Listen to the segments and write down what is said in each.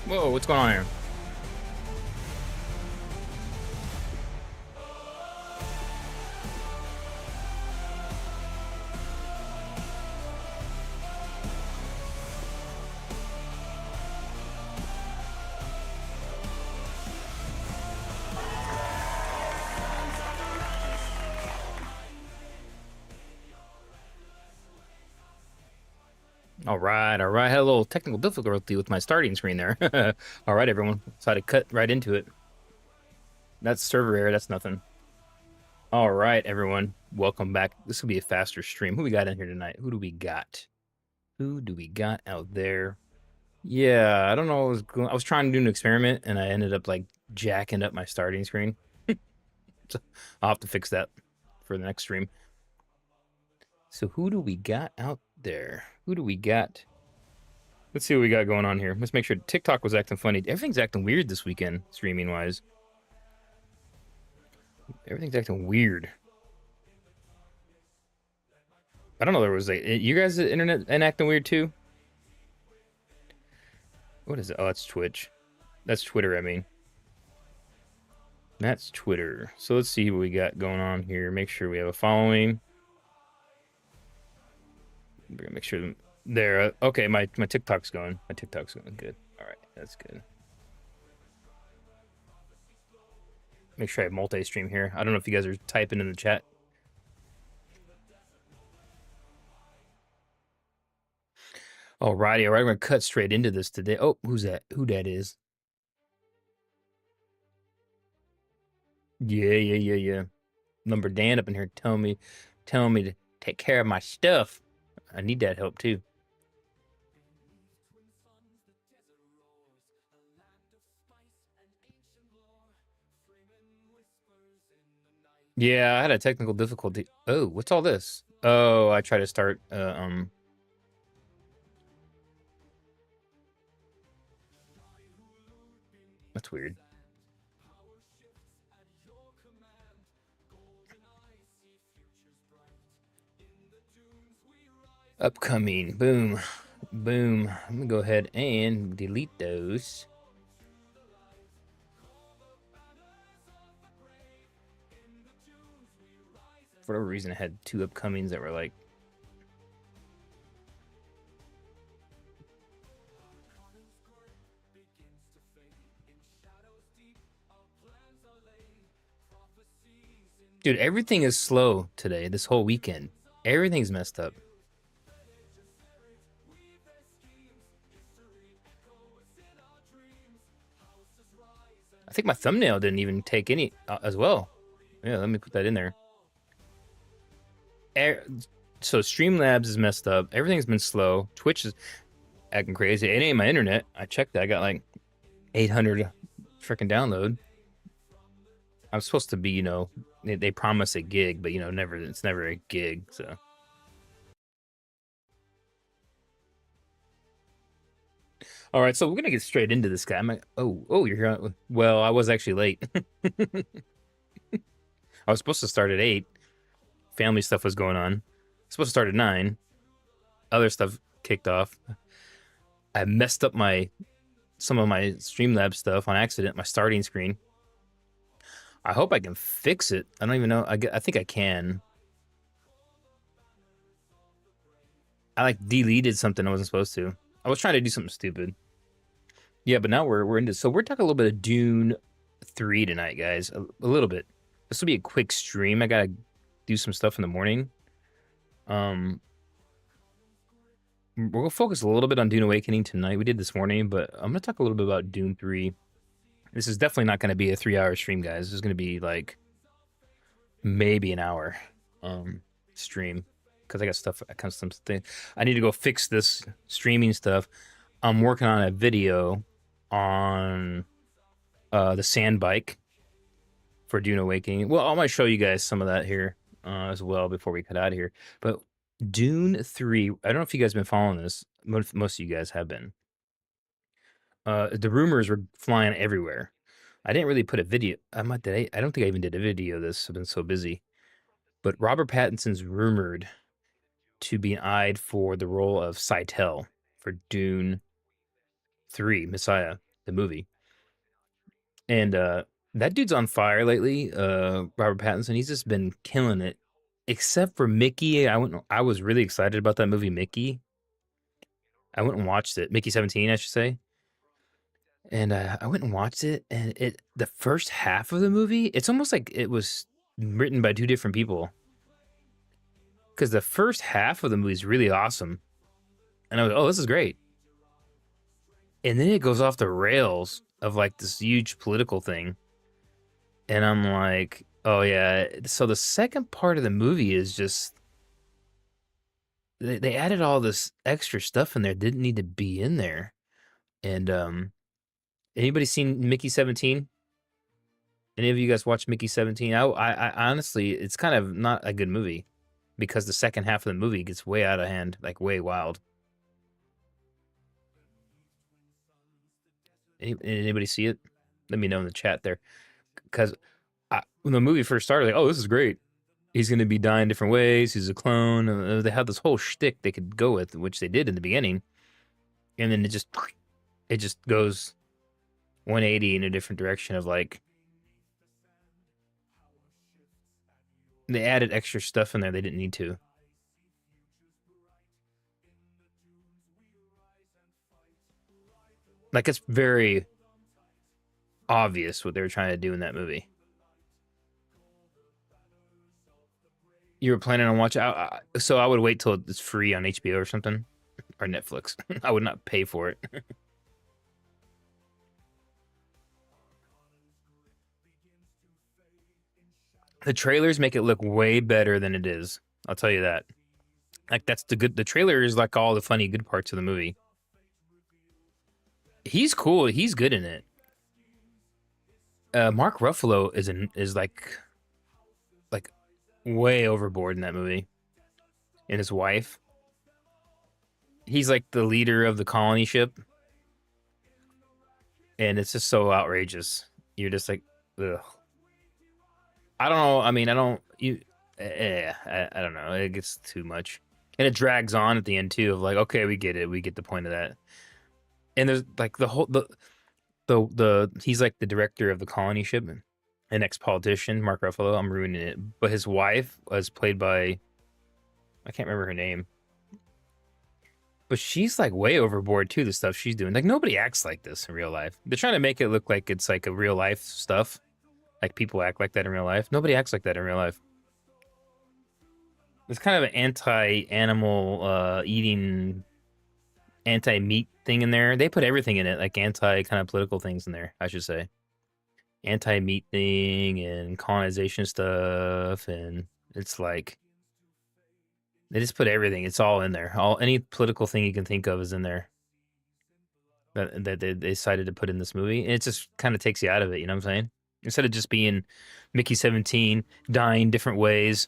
Whoa, what's going on here? All right, all right. Had a little technical difficulty with my starting screen there. All right, everyone. So I had to cut right into it. That's server error. That's nothing. All right, everyone. Welcome back. This will be a faster stream. Who we got in here tonight? Who do we got? Who do we got out there? Yeah, I don't know what was going. I was trying to do an experiment and I ended up like jacking up my starting screen. So I'll have to fix that for the next stream. So who do we got out there? Who do we got? Let's see what we got going on here. Let's make sure TikTok was acting funny. Everything's acting weird this weekend, streaming wise. Everything's acting weird. I don't know. There was you guys' internet and acting weird too. What is it? Oh, that's Twitch. That's Twitter. I mean, that's Twitter. So let's see what we got going on here. Make sure we have a following. We're gonna make sure there. Okay, my TikTok's going. My TikTok's going good. All right, that's good. Make sure I have multi-stream here. I don't know if you guys are typing in the chat. Alrighty, all right, we're gonna cut straight into this today. Oh, who's that? Who that is? Yeah. Number Dan up in here telling me to take care of my stuff. I need that help too. Yeah, I had a technical difficulty. Oh, what's all this? Oh, I tried to start that's weird. Upcoming. Boom. Boom. I'm gonna go ahead and delete those. For whatever reason, I had two upcomings that were like dude, everything is slow today, this whole weekend. Everything's messed up. I think my thumbnail didn't even take any as well. Yeah, let me put that in there. So Streamlabs is messed up. Everything's been slow. Twitch is acting crazy. It ain't my internet. I checked that. I got like 800 freaking download. I'm supposed to be, you know, they promise a gig, but you know, it's never a gig. So. All right, so we're gonna get straight into this guy. I'm like, oh, you're here. Well, I was actually late. I was supposed to start at 8. Family stuff was going on. Supposed to start at 9. Other stuff kicked off. I messed up some of my Streamlabs stuff on accident, my starting screen. I hope I can fix it. I don't even know. I think I can. I like deleted something I wasn't supposed to. I was trying to do something stupid. Yeah, but now we're into. So we're talking a little bit of Dune 3 tonight, guys. A little bit. This will be a quick stream. I gotta do some stuff in the morning. We're gonna focus a little bit on Dune Awakening tonight. We did this morning, but I'm gonna talk a little bit about Dune 3. This is definitely not gonna be a 3-hour stream, guys. This is gonna be like maybe an hour stream because I got stuff. I need to go fix this streaming stuff. I'm working on a video on the sand bike for Dune Awakening. Well, I might show you guys some of that here as well before we cut out of here. But Dune 3, I don't know if you guys have been following this. Most of you guys have been. The rumors were flying everywhere. I didn't really put a video. I don't think I even did a video of this. I've been so busy. But Robert Pattinson's rumored to be eyed for the role of Scytale for Dune 3, Messiah. the movie. And that dude's on fire lately. Robert Pattinson, he's just been killing it. Except for Mickey, I was really excited about that movie Mickey. I went and watched it. Mickey 17, I should say. And I went and watched it, and the first half of the movie, it's almost like it was written by two different people. Because the first half of the movie is really awesome, and I was, oh, this is great. And then it goes off the rails of like this huge political thing, and I'm like, oh yeah. So the second part of the movie is just they added all this extra stuff in there that didn't need to be in there. And anybody seen Mickey 17? Any of you guys watch Mickey 17? I honestly, it's kind of not a good movie because the second half of the movie gets way out of hand, like way wild. Anybody see it? Let me know in the chat there. Because when the movie first started, like, oh, this is great. He's going to be dying different ways. He's a clone. They had this whole shtick they could go with, which they did in the beginning, and then it just goes 180 in a different direction of like they added extra stuff in there they didn't need to. Like it's very obvious what they were trying to do in that movie. You were planning on watching, so I would wait till it's free on HBO or something, or Netflix. I would not pay for it. The trailers make it look way better than it is. I'll tell you that. Like that's the good. The trailer is like all the funny good parts of the movie. He's cool. He's good in it. Mark Ruffalo is like way overboard in that movie. And his wife. He's like the leader of the colony ship, and it's just so outrageous. You're just like, ugh. I don't know. I mean, I don't you. I don't know. It gets too much, and it drags on at the end too. Of like, okay, we get it. We get the point of that. And there's like the he's like the director of the colony ship, an ex-politician, Mark Ruffalo. I'm ruining it, but his wife was played by I can't remember her name, but she's like way overboard too. The stuff she's doing, like nobody acts like this in real life. They're trying to make it look like it's like a real life stuff, like people act like that in real life. Nobody acts like that in real life. There's kind of an anti-animal eating, anti-meat thing in there. They put everything in it, like anti kind of political things in there, I should say. Anti-meat thing and colonization stuff, and it's like they just put everything. It's all in there. All any political thing you can think of is in there. That they decided to put in this movie. And it just kind of takes you out of it, you know what I'm saying? Instead of just being Mickey 17 dying different ways,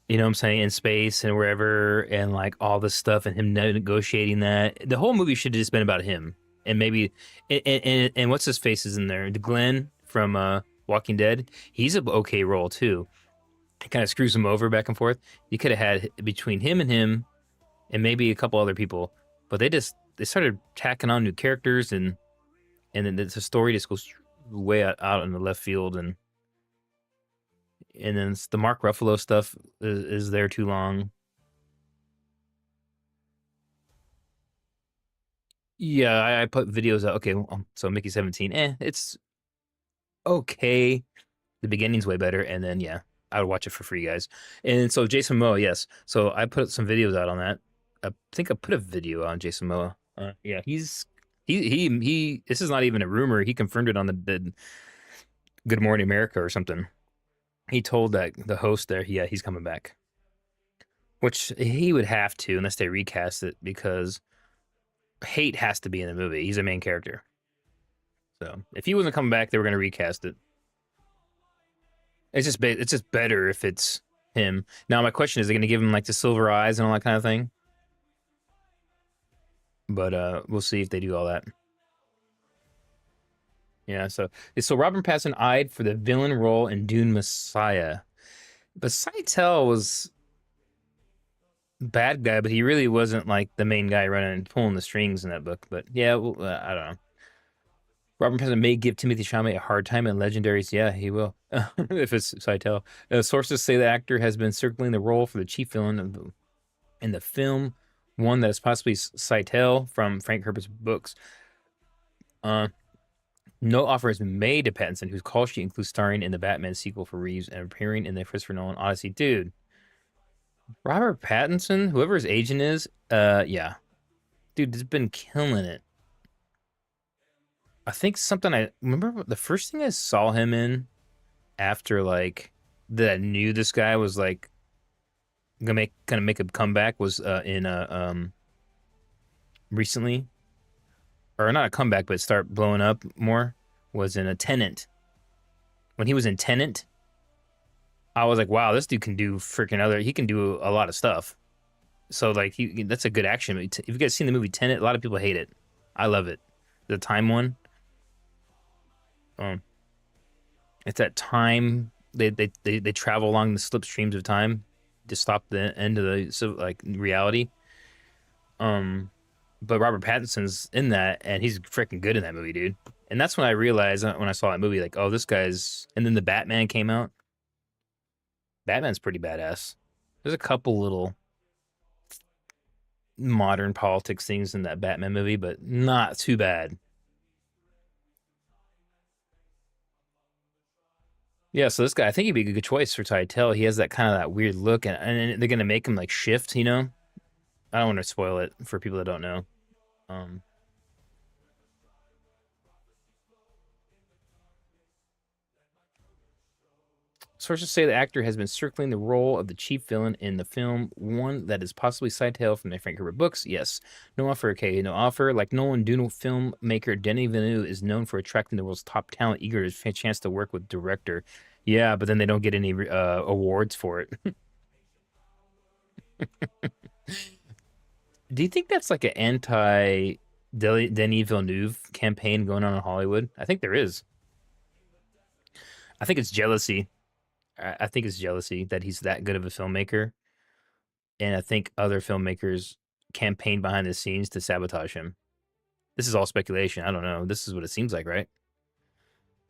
you know what I'm saying, in space and wherever, and like all this stuff and him negotiating that. The whole movie should have just been about him. And maybe and what's his face is in there? The Glenn from Walking Dead. He's an okay role too. It kind of screws him over back and forth. You could have had between him and maybe a couple other people, but they started tacking on new characters and then the story just goes way out in the left field and then the Mark Ruffalo stuff is there too long. Yeah, I put videos out. Okay, so Mickey 17, it's okay. The beginning's way better, and then yeah, I would watch it for free, guys. And so Jason Momoa, yes. So I put some videos out on that. I think I put a video on Jason Momoa. Yeah, he. This is not even a rumor. He confirmed it on the Good Morning America or something. He told that the host there, yeah, he's coming back. Which he would have to unless they recast it because Hate has to be in the movie. He's a main character. So if he wasn't coming back, they were going to recast it. It's just better if it's him. Now my question is, they going to give him like the silver eyes and all that kind of thing? But we'll see if they do all that. Yeah, so Robert Pattinson eyed for the villain role in Dune Messiah. But Seitel was bad guy, but he really wasn't like the main guy running and pulling the strings in that book. But yeah, well, I don't know. Robert Pattinson may give Timothy Chalamet a hard time in Legendaries. Yeah, he will. If it's Seitel. Sources say the actor has been circling the role for the chief villain in the film, one that is possibly Seitel from Frank Herbert's books. Uh, no offer has been made to Pattinson, whose call sheet includes starring in the Batman sequel for Reeves and appearing in the Christopher Nolan Odyssey. Dude, Robert Pattinson, whoever his agent is, yeah, dude, has been killing it. I think something I remember the first thing I saw him in after like that I knew this guy was like gonna make a comeback was in recently, or not a comeback but start blowing up more, was in a Tenant. When he was in Tenant, I was like, wow, this dude can do freaking other, he can do a lot of stuff. So like that's a good action movie. If you guys seen the movie Tenet, a lot of people hate it. I love it. The time one. Um, it's that time they travel along the slipstreams of time to stop the end of the like reality. Um, but Robert Pattinson's in that, and he's freaking good in that movie, dude. And that's when I realized when I saw that movie, like, oh, this guy's. And then the Batman came out. Batman's pretty badass. There's a couple little modern politics things in that Batman movie, but not too bad. Yeah, so this guy, I think he'd be a good choice for Tytel. He has that kind of that weird look, and they're gonna make him like shift, you know? I don't want to spoil it for people that don't know. Um, Sources say the actor has been circling the role of the chief villain in the film, one that is possibly Seitel from the Frank Herbert books. Yes. No offer, okay, no offer. Like Nolan, Dune filmmaker Denis Villeneuve is known for attracting the world's top talent, eager to a chance to work with director. Yeah, but then they don't get any awards for it. Do you think that's like an anti Denis Villeneuve campaign going on in Hollywood? I think there is. I think it's jealousy. I think it's jealousy that he's that good of a filmmaker, and I think other filmmakers campaign behind the scenes to sabotage him. This is all speculation. I don't know. This is what it seems like, right?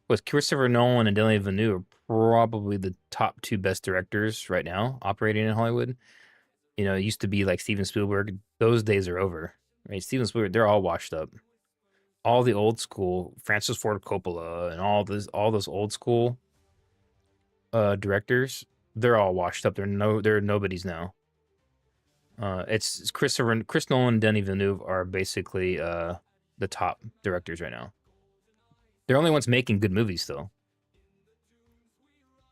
Was Christopher Nolan and Denis Villeneuve are probably the top two best directors right now operating in Hollywood. You know, it used to be like Steven Spielberg. Those days are over, right? Steven Spielberg, they're all washed up. All the old school Francis Ford Coppola and all those old school directors, they're all washed up. They're nobodies now. It's Chris Nolan and Denis Villeneuve are basically the top directors right now. They're only ones making good movies still.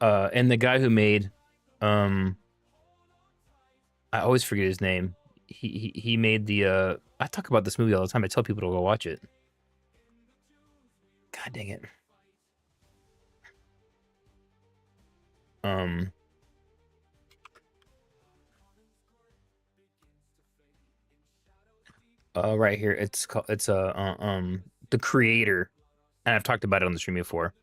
And the guy who made I always forget his name. He made the I talk about this movie all the time. I tell people to go watch it. God dang it. Um right here. It's called The Creator. And I've talked about it on the stream before.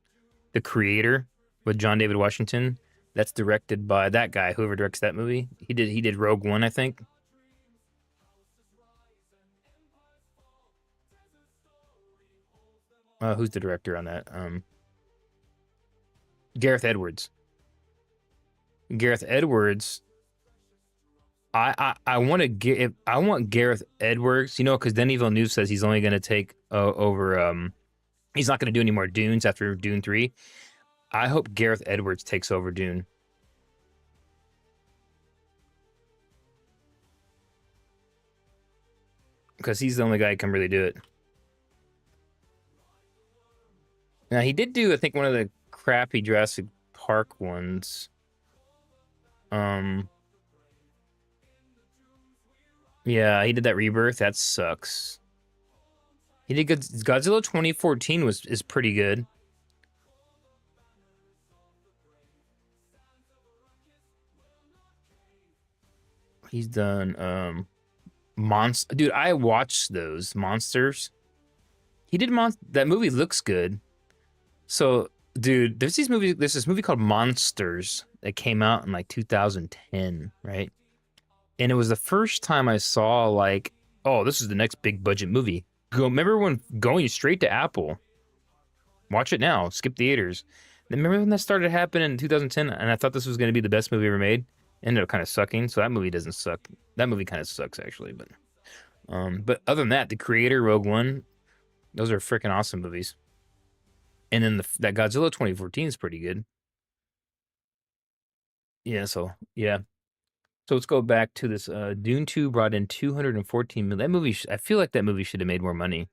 The Creator with John David Washington. That's directed by that guy, whoever directs that movie. He did Rogue One, I think. Who's the director on that? Gareth Edwards. Gareth Edwards. I want to get I want Gareth Edwards, you know, because Denis Villeneuve says he's only going to take over. He's not going to do any more Dunes after Dune 3. I hope Gareth Edwards takes over Dune. Because he's the only guy who can really do it. Now, he did do, I think, one of the crappy Jurassic Park ones. Yeah, he did that Rebirth. That sucks. He did good. Godzilla 2014 is pretty good. He's done Monster. Dude, I watched those Monsters. He did that movie looks good. So, dude, there's this movie called Monsters that came out in like 2010, right? And it was the first time I saw like, oh, this is the next big budget movie. Remember when going straight to Apple? Watch it now. Skip theaters. Remember when that started happening in 2010, and I thought this was going to be the best movie ever made? Ended up kind of sucking. So that movie doesn't suck. That movie kind of sucks actually, but other than that, The Creator, Rogue One, those are freaking awesome movies. And then that Godzilla 2014 is pretty good. Yeah, so yeah. So let's go back to this. Dune 2 brought in 214 million. That movie, I feel like that movie should have made more money.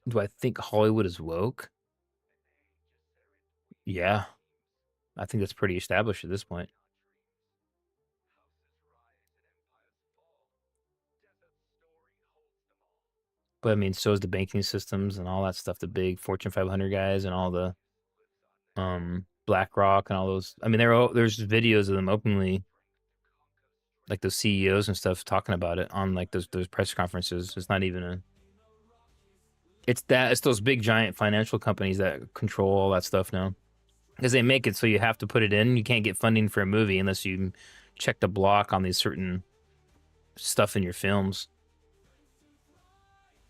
Do I think Hollywood is woke? Yeah, I think that's pretty established at this point. But I mean, so is the banking systems and all that stuff, the big Fortune 500 guys and all the BlackRock and all those. I mean, there's videos of them openly, like those CEOs and stuff, talking about it on like those press conferences. It's not even a. It's those big giant financial companies that control all that stuff now because they make it so you have to put it in. You can't get funding for a movie unless you check the block on these certain stuff in your films.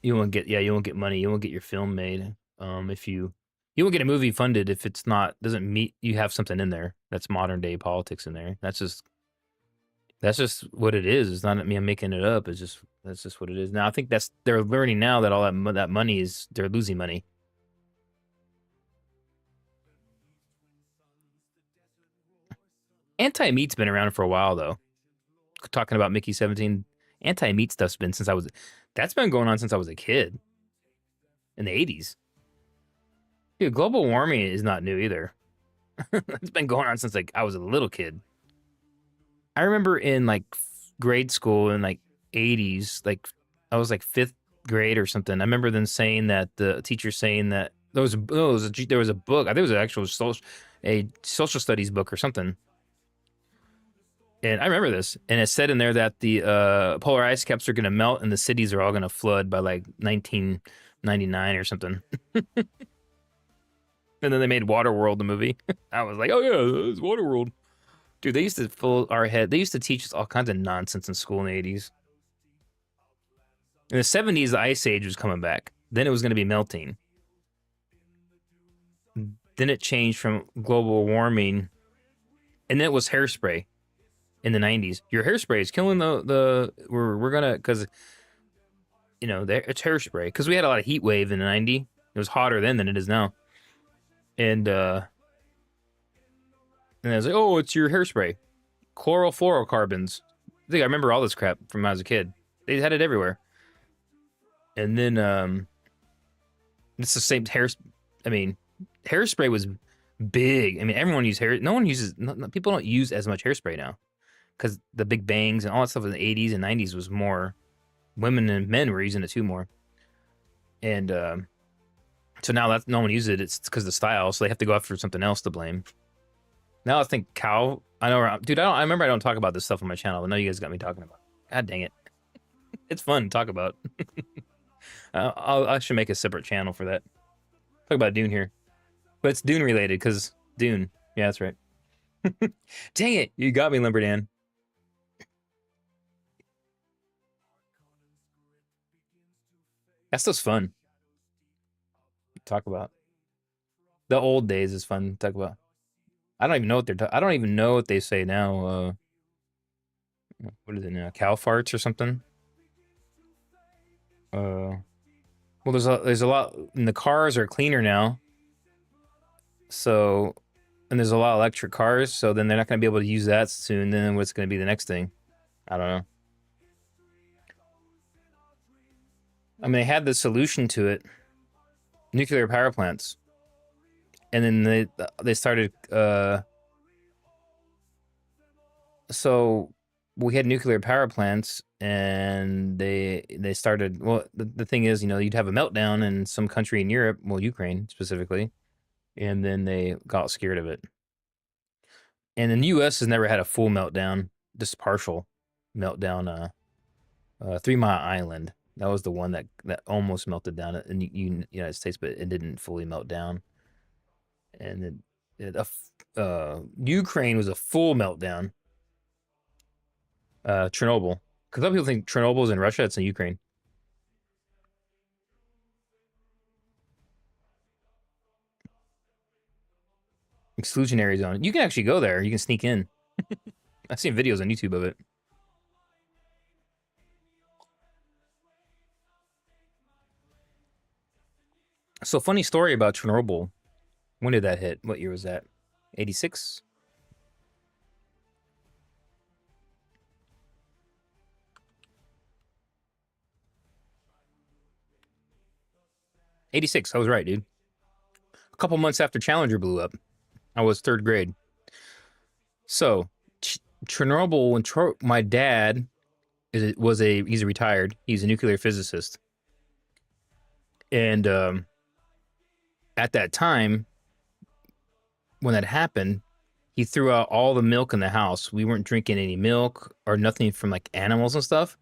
You won't get money. You won't get your film made. If you won't get a movie funded if it's not doesn't meet you have something in there that's modern day politics in there. That's just what it is. It's not me. I'm making it up. It's just that's just what it is. Now I think they're learning now that all that money is they're losing money. Anti-meat's been around for a while though. Talking about Mickey 17, anti-meat stuff's been since I was. That's been going on since I was a kid in the 80s. Dude, global warming is not new either. It's been going on since like I was a little kid. I remember in like grade school in like 80s, like I was like fifth grade or something. I remember them saying that the teacher saying that there was a book. I think it was an actual social studies book or something. And I remember this, and it said in there that the polar ice caps are going to melt and the cities are all going to flood by like 1999 or something. And then they made Waterworld the movie. I was like, oh yeah, it's Waterworld. Dude, they used to fill our head. They used to teach us all kinds of nonsense in school in the 80s. In the 70s, the ice age was coming back. Then it was going to be melting. Then it changed from global warming, and then it was hairspray in the 90s. Your hairspray is killing we're gonna because it's hairspray because we had a lot of heat wave in the 90s. It was hotter then than it is now, and I was like, oh, it's your hairspray, chlorofluorocarbons. I think I remember all this crap from when I was a kid. They had it everywhere, and then it's the same hair. I mean, hairspray was big. I mean, everyone used hair. No one uses. People don't use as much hairspray now because the big bangs and all that stuff in the 80s and 90s was more. Women and men were using it too more, and so now that no one uses it, it's because of the style. So they have to go after something else to blame. Now I think cow. I know, dude. I remember I don't talk about this stuff on my channel, but now you guys got me talking about it. God dang it! It's fun to talk about. I should make a separate channel for that. Talk about Dune here, but it's Dune related because Dune. Yeah, that's right. Dang it! You got me, Lumberdan. That stuff's fun. To talk about the old days is fun to talk about. I don't even know what I don't even know what they say now. What is it now? Cow farts or something? Well, there's a lot. And the cars are cleaner now. So, and there's a lot of electric cars. So then they're not going to be able to use that soon. Then what's going to be the next thing? I don't know. I mean, they had the solution to it: nuclear power plants. And then they started. So we had nuclear power plants and they started well the thing is you'd have a meltdown in some country in Europe, well Ukraine specifically, and then they got scared of it. And the US has never had a full meltdown, just partial meltdown. 3 Mile Island, that was the one that almost melted down in the United States, but it didn't fully melt down. And then Ukraine was a full meltdown. Chernobyl, because a lot of people think Chernobyl is in Russia. It's in Ukraine. Exclusionary zone. You can actually go there. You can sneak in. I've seen videos on YouTube of it. So funny story about Chernobyl. When did that hit? What year was that? 86? 86. I was right, dude. A couple months after Challenger blew up. I was third grade. So, Chernobyl, when my dad he's retired. He's a nuclear physicist. And at that time, when that happened, he threw out all the milk in the house. We weren't drinking any milk or nothing from like animals and stuff.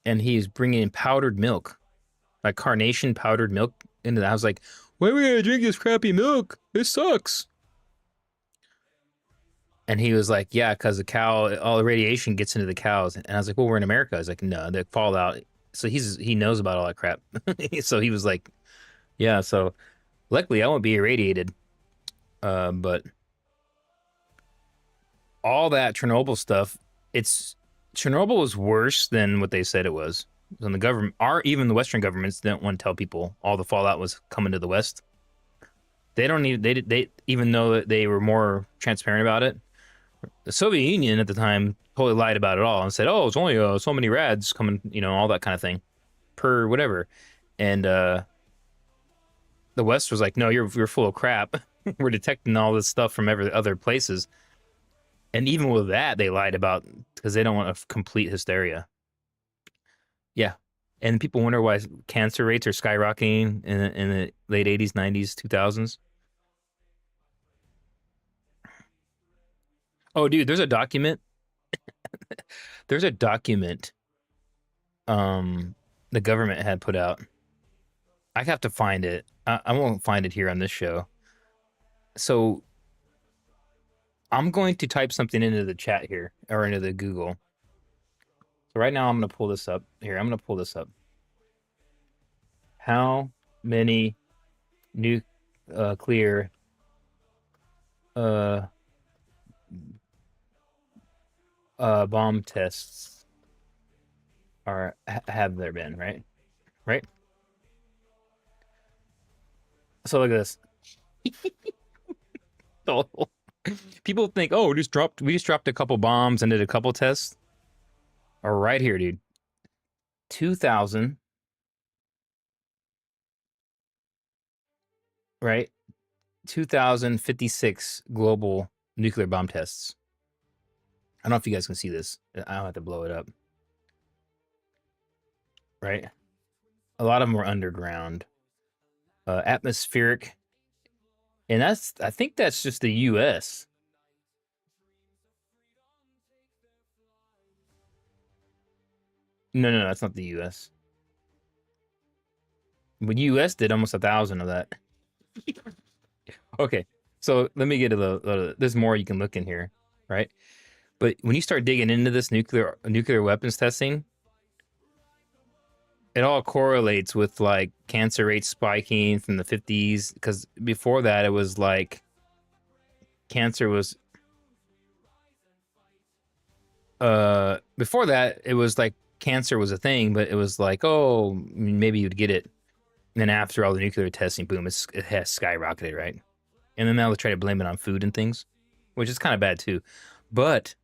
And he's bringing in powdered milk, like carnation powdered milk into the house. Like, why are we gonna drink this crappy milk? This sucks. And he was like, yeah, because the cow, all the radiation gets into the cows. And I was like, well, we're in America. I was like, no, they fall out. So he knows about all that crap. So he was like, yeah. So luckily, I won't be irradiated. But all that Chernobyl stuff, Chernobyl was worse than what they said it was. And the government, even the Western governments, didn't want to tell people all the fallout was coming to the West. They don't need they even though they were more transparent about it. The Soviet Union at the time totally lied about it all and said, "Oh, it's only so many rads coming, all that kind of thing, per whatever." And the West was like, "No, you're full of crap. We're detecting all this stuff from every other places." And even with that, they lied about because they don't want a complete hysteria. Yeah, and people wonder why cancer rates are skyrocketing in the late 80s, 90s, 2000s. Oh, dude, there's a document. There's a document the government had put out. I have to find it. I won't find it here on this show. So I'm going to type something into the chat here or into the Google. So right now I'm going to pull this up. Here, I'm going to pull this up. How many nuclear bomb tests have there been, right? Right? So look at this. People think, oh, we just dropped a couple bombs and did a couple tests. Or right here, dude. 2000, right? 2056 global nuclear bomb tests. I don't know if you guys can see this. I don't have to blow it up. Right? A lot of them were underground. Atmospheric. And I think that's just the US. No, that's not the US. But US did almost 1,000 of that. Okay, so let me get to there's more you can look in here, right? But when you start digging into this nuclear weapons testing, it all correlates with like cancer rates spiking from the 50s. Because before that, it was like cancer was. Before that, it was like cancer was a thing, but it was like, oh, maybe you'd get it. And then after all the nuclear testing, boom, it has skyrocketed, right? And then now they try to blame it on food and things, which is kind of bad too. But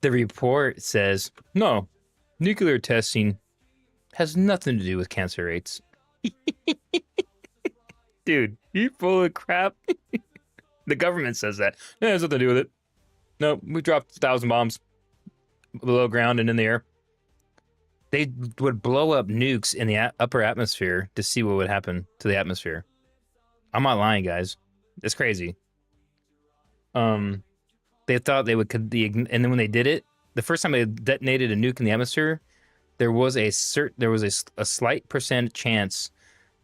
the report says, no, nuclear testing has nothing to do with cancer rates. Dude, you full of crap. The government says that. Yeah, it has nothing to do with it. No, we dropped 1,000 bombs below ground and in the air. They would blow up nukes in the upper atmosphere to see what would happen to the atmosphere. I'm not lying, guys. It's crazy. They thought they would and then when they did it, the first time they detonated a nuke in the atmosphere, there was a slight percent chance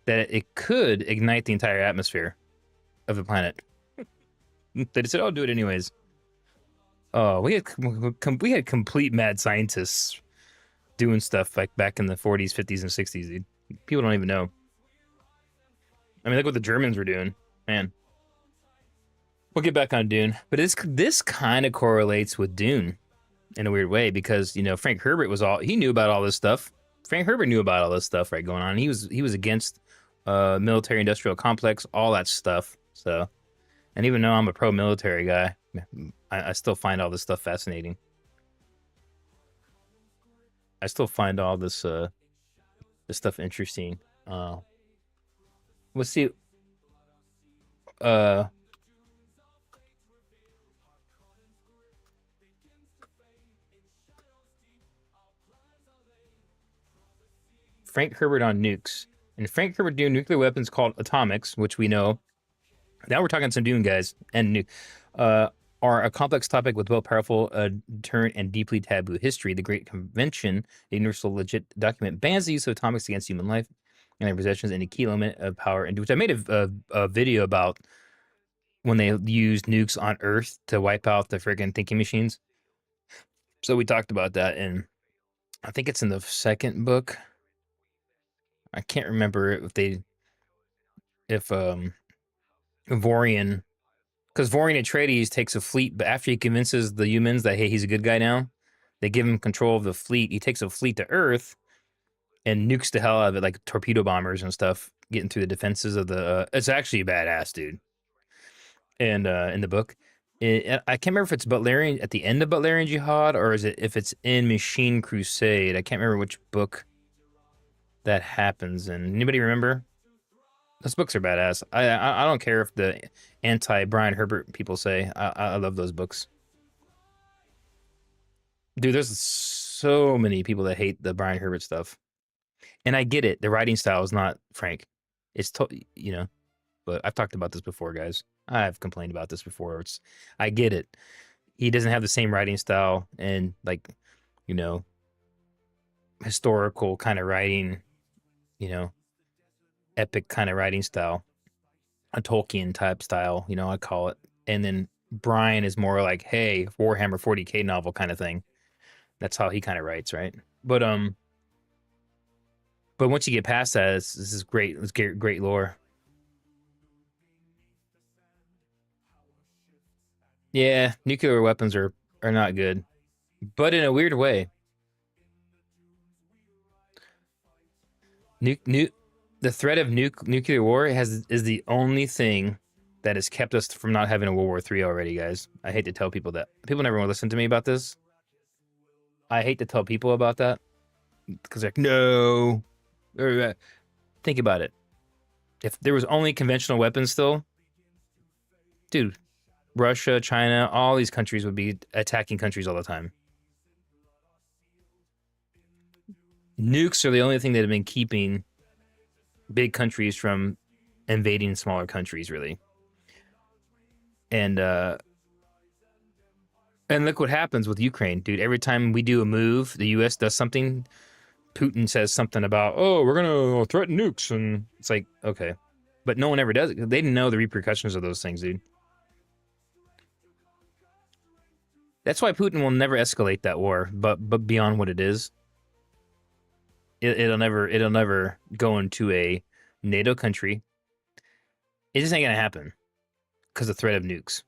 that it could ignite the entire atmosphere of the planet. They just said, "Oh, do it anyways." Oh, we had complete mad scientists doing stuff like back in the 40s, 50s, and 60s. Dude. People don't even know. I mean, look what the Germans were doing, man. we'll get back on Dune, but this kind of correlates with Dune in a weird way because Frank Herbert was all he knew about all this stuff. Frank Herbert knew about all this stuff right going on. He was against military industrial complex, all that stuff. So, and even though I'm a pro military guy, I still find all this stuff fascinating. I still find all this stuff interesting. Let's see. Uh, Frank Herbert on nukes. And Frank Herbert doing nuclear weapons called atomics, which we know. Now we're talking some Dune guys and uh, are a complex topic with both powerful deterrent and deeply taboo history. The Great Convention, a universal legit document, bans the use of atomics against human life and their possessions and a key element of power. And which I made a video about when they used nukes on Earth to wipe out the friggin' thinking machines. So we talked about that, and I think it's in the second book. I can't remember if Vorian, because Vorian Atreides takes a fleet, but after he convinces the humans that hey, he's a good guy now, they give him control of the fleet. He takes a fleet to Earth and nukes the hell out of it, like torpedo bombers and stuff, getting through the defenses of the. It's actually badass, dude. And in the book, I can't remember if it's Butlerian at the end of Butlerian Jihad or is it if it's in Machine Crusade. I can't remember which book that happens. And anybody remember? Those books are badass. I don't care if the anti Brian Herbert people say. I love those books, dude. There's so many people that hate the Brian Herbert stuff, and I get it. The writing style is not Frank. It's but I've talked about this before, guys. I've complained about this before. I get it. He doesn't have the same writing style and like, you know, historical kind of writing, you know, epic kind of writing style, a Tolkien type style, I call it. And then Brian is more like, hey, Warhammer 40K novel kind of thing. That's how he kind of writes, right? But once you get past that, this is great. It's great lore. Yeah, nuclear weapons are not good, but in a weird way. Nuke the threat of nuclear war is the only thing that has kept us from not having a World War III already, guys. I hate to tell people that. People never want to listen to me about this. I hate to tell people about that because they're like, no. Think about it. If there was only conventional weapons still, dude, Russia, China, all these countries would be attacking countries all the time. Nukes are the only thing that have been keeping big countries from invading smaller countries, really. And look what happens with Ukraine, dude. Every time we do a move, the U.S. does something. Putin says something about, "Oh, we're gonna threaten nukes," and it's like, okay, but no one ever does it. They didn't know the repercussions of those things, dude. That's why Putin will never escalate that war, but beyond what it is, it'll never go into a NATO country. It just ain't gonna happen because of the threat of nukes.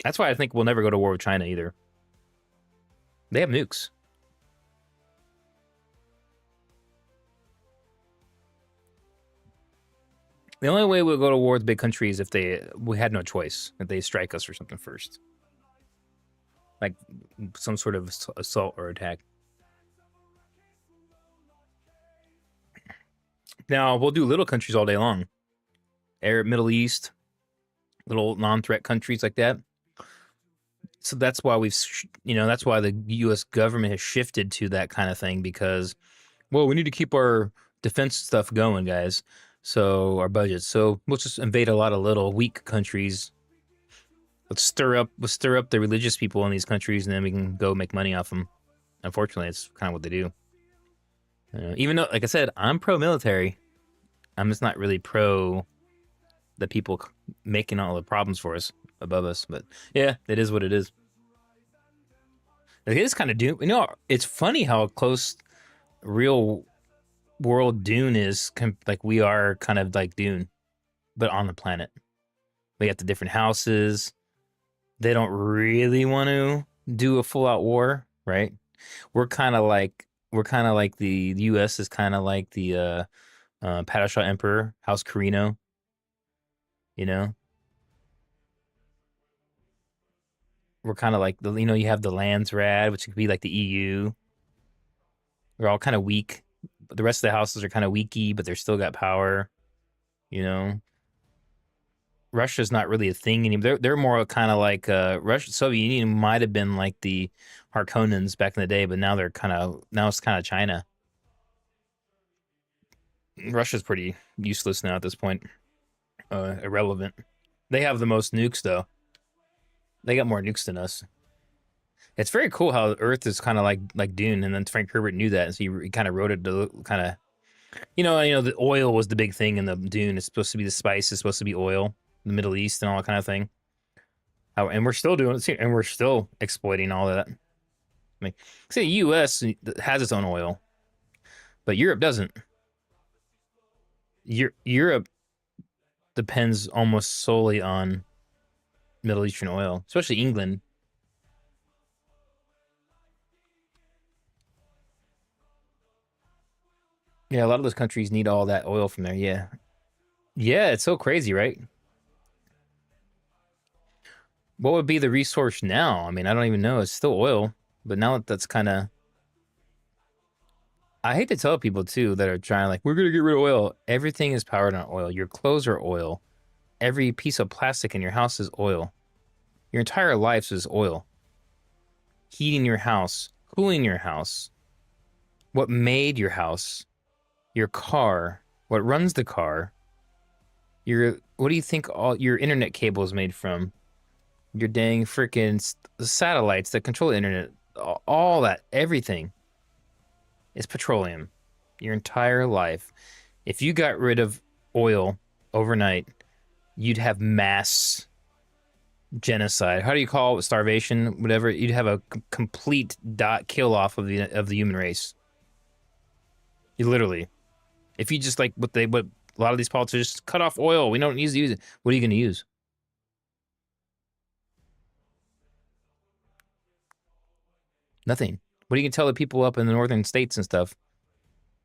That's why I think we'll never go to war with China either. They have nukes. The only way we'll go to war with big countries if we had no choice, if they strike us or something first, like some sort of assault or attack. Now we'll do little countries all day long, Arab, Middle East, little non-threat countries like that. So that's why that's why the U.S. government has shifted to that kind of thing because, well, we need to keep our defense stuff going, guys. So our budgets. So we'll just invade a lot of little weak countries. Let's stir up the religious people in these countries, and then we can go make money off them. Unfortunately, it's kind of what they do. Even though, like I said, I'm pro-military, I'm just not really pro the people making all the problems for us above us. But yeah, it is what it is. It is kind of Dune. It's funny how close real world Dune is. Like we are kind of like Dune, but on the planet. We got the different houses. They don't really want to do a full out war, right? We're kind of like the U.S. is kind of like the Padishah Emperor, House Carino. You know, we're kind of like you have the Landsrad, which could be like the EU. They're all kind of weak. But the rest of the houses are kind of weaky, but they're still got power. You know, Russia's not really a thing anymore. They're more kind of like Russia. Soviet Union might have been like the Harkonnens back in the day, but now it's kind of China. Russia's pretty useless now at this point. Irrelevant. They have the most nukes though. They got more nukes than us. It's very cool how Earth is kind of like Dune, and then Frank Herbert knew that, and so he kind of wrote it to kind of the oil was the big thing in the Dune. It's supposed to be the spice. It's supposed to be oil, the Middle East, and all that kind of thing. And we're still doing it, and we're still exploiting all of that. I mean, say the U.S. has its own oil, but Europe doesn't. Europe depends almost solely on Middle Eastern oil, especially England. Yeah, a lot of those countries need all that oil from there. Yeah. Yeah, it's so crazy, right? What would be the resource now? I mean, I don't even know. It's still oil, but now that's kind of. I hate to tell people too that are trying like we're gonna get rid of oil. Everything is powered on oil. Your clothes are oil. Every piece of plastic in your house is oil. Your entire life is oil. Heating your house, cooling your house, what made your house, your car, what runs the car, what do you think all your internet cable is made from? Your dang freaking satellites that control the internet, all that, everything is petroleum. Your entire life. If you got rid of oil overnight, you'd have mass genocide. How do you call it? Starvation, whatever. You'd have a complete dot kill off of the human race. You literally, if you just like what a lot of these politicians cut off oil, we don't need to use it. What are you going to use? Nothing. What are you going to tell the people up in the northern states and stuff?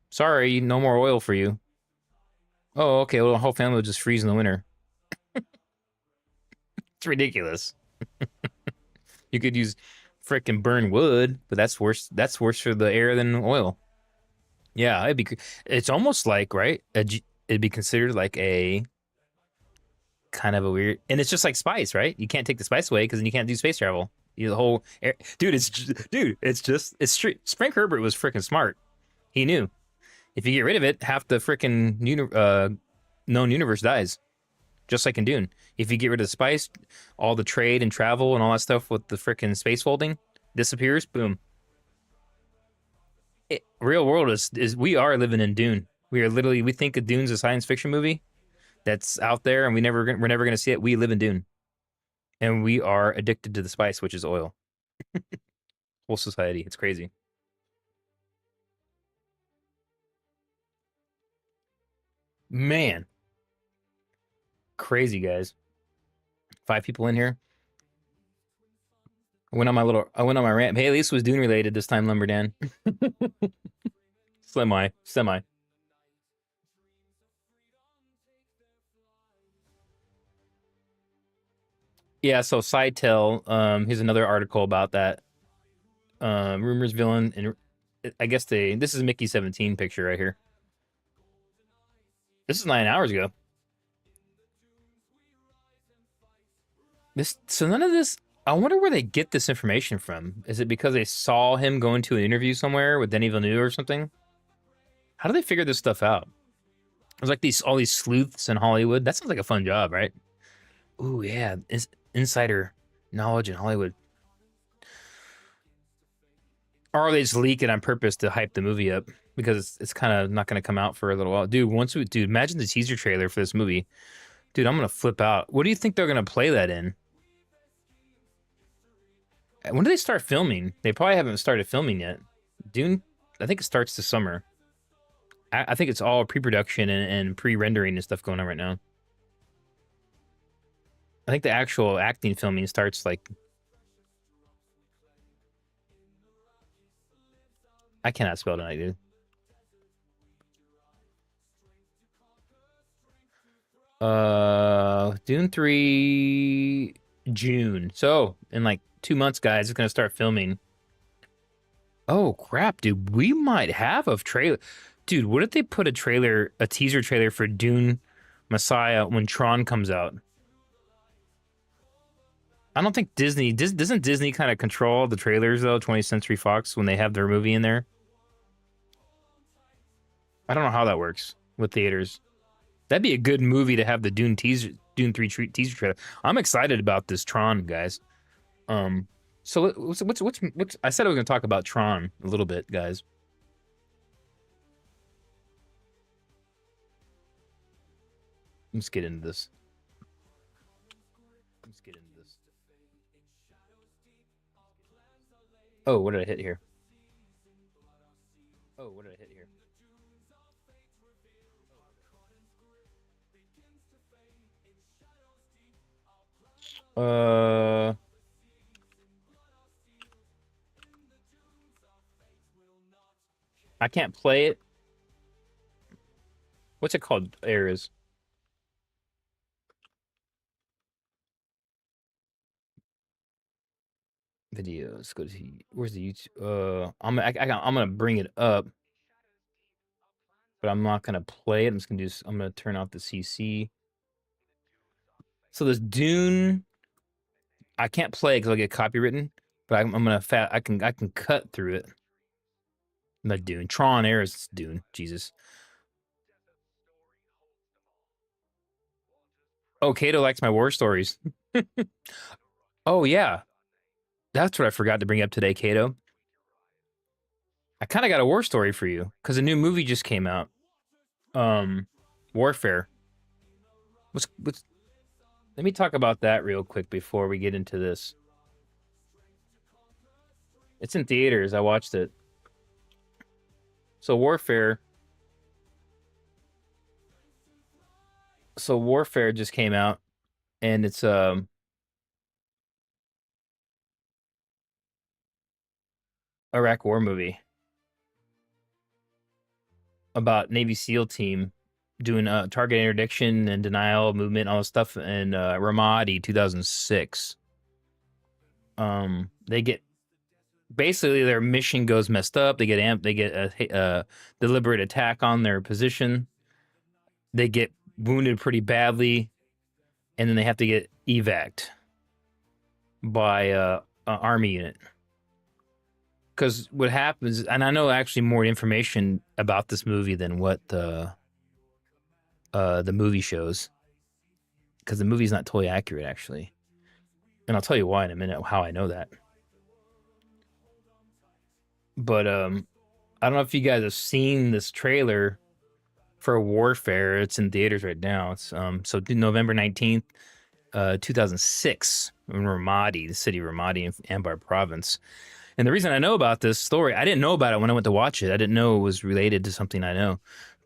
Sorry, no more oil for you. Oh, okay. Well, the whole family will just freeze in the winter. It's ridiculous. You could use frickin' burn wood, but that's worse. That's worse for the air than oil. Yeah, it's almost like, right? It'd be considered like a kind of a weird, and it's just like spice, right? You can't take the spice away because then you can't do space travel. The whole air, it's true. Frank Herbert was freaking smart. He knew if you get rid of it, half the freaking known universe dies, just like in Dune. If you get rid of the spice, all the trade and travel and all that stuff with the freaking space folding disappears. Boom. Real world is we are living in Dune. We think of Dune's a science fiction movie that's out there, and we're never gonna see it. We live in Dune, and we are addicted to the spice, which is oil. Whole society, it's crazy. Man, crazy guys. 5 people in here. I went on my rant. Hey, at least it was Dune related this time, Lumberdan. Semi. Yeah, so Sidetail, here's another article about that. Rumors villain, and I guess this is Mickey 17 picture right here. This is 9 hours ago. So none of this. I wonder where they get this information from. Is it because they saw him going to an interview somewhere with Denis Villeneuve or something? How do they figure this stuff out? There's like all these sleuths in Hollywood. That sounds like a fun job, right? Ooh, yeah, insider knowledge in Hollywood. Or they just leak it on purpose to hype the movie up because it's kind of not going to come out for a little while. Dude, imagine the teaser trailer for this movie. Dude, I'm going to flip out. What do you think they're going to play that in? When do they start filming? They probably haven't started filming yet. Dune, I think it starts this summer. I think it's all pre-production and pre-rendering and stuff going on right now. I think the actual acting filming starts like I cannot spell tonight, dude. Dune 3 June. So in like 2 months, guys, it's gonna start filming. Oh crap, dude. We might have a trailer. Dude, what if they put a trailer, a teaser trailer for Dune Messiah when Tron comes out? I don't think doesn't Disney kind of control the trailers though, 20th Century Fox when they have their movie in there? I don't know how that works with theaters. That'd be a good movie to have the Dune 3 teaser trailer. I'm excited about this Tron, guys. Um, so what's I said I was gonna talk about Tron a little bit, guys. Let's get into this. Let's get into this. Oh, what did I hit here? Oh, what did I hit here? Uh, I can't play it. What's it called? Areas. Videos. Go to where's the YouTube? I'm gonna bring it up, but I'm not gonna play it. I'm gonna turn off the CC. So this Dune, I can't play because I'll get copywritten, but I'm gonna I can cut through it. Not Dune. Tron Ares Dune. Jesus. Oh, Kato likes my war stories. Oh yeah, that's what I forgot to bring up today, Kato. I kind of got a war story for you because a new movie just came out. Um, Warfare. What's? Let me talk about that real quick before we get into this. It's in theaters. I watched it. So Warfare. So Warfare just came out, and it's Iraq War movie about Navy SEAL team doing target interdiction and denial movement, all this stuff in Ramadi 2006. They get basically their mission goes messed up. They get they get a deliberate attack on their position. They get wounded pretty badly, and then they have to get evac'd by an army unit. Because what happens, and I know actually more information about this movie than what the movie shows, because the movie's not totally accurate actually, and I'll tell you why in a minute how I know that. But I don't know if you guys have seen this trailer for Warfare. It's in theaters right now. It's so November 19th, 2006, in Ramadi, the city of Ramadi in Anbar province. And the reason I know about this story, I didn't know about it when I went to watch it. I didn't know it was related to something I know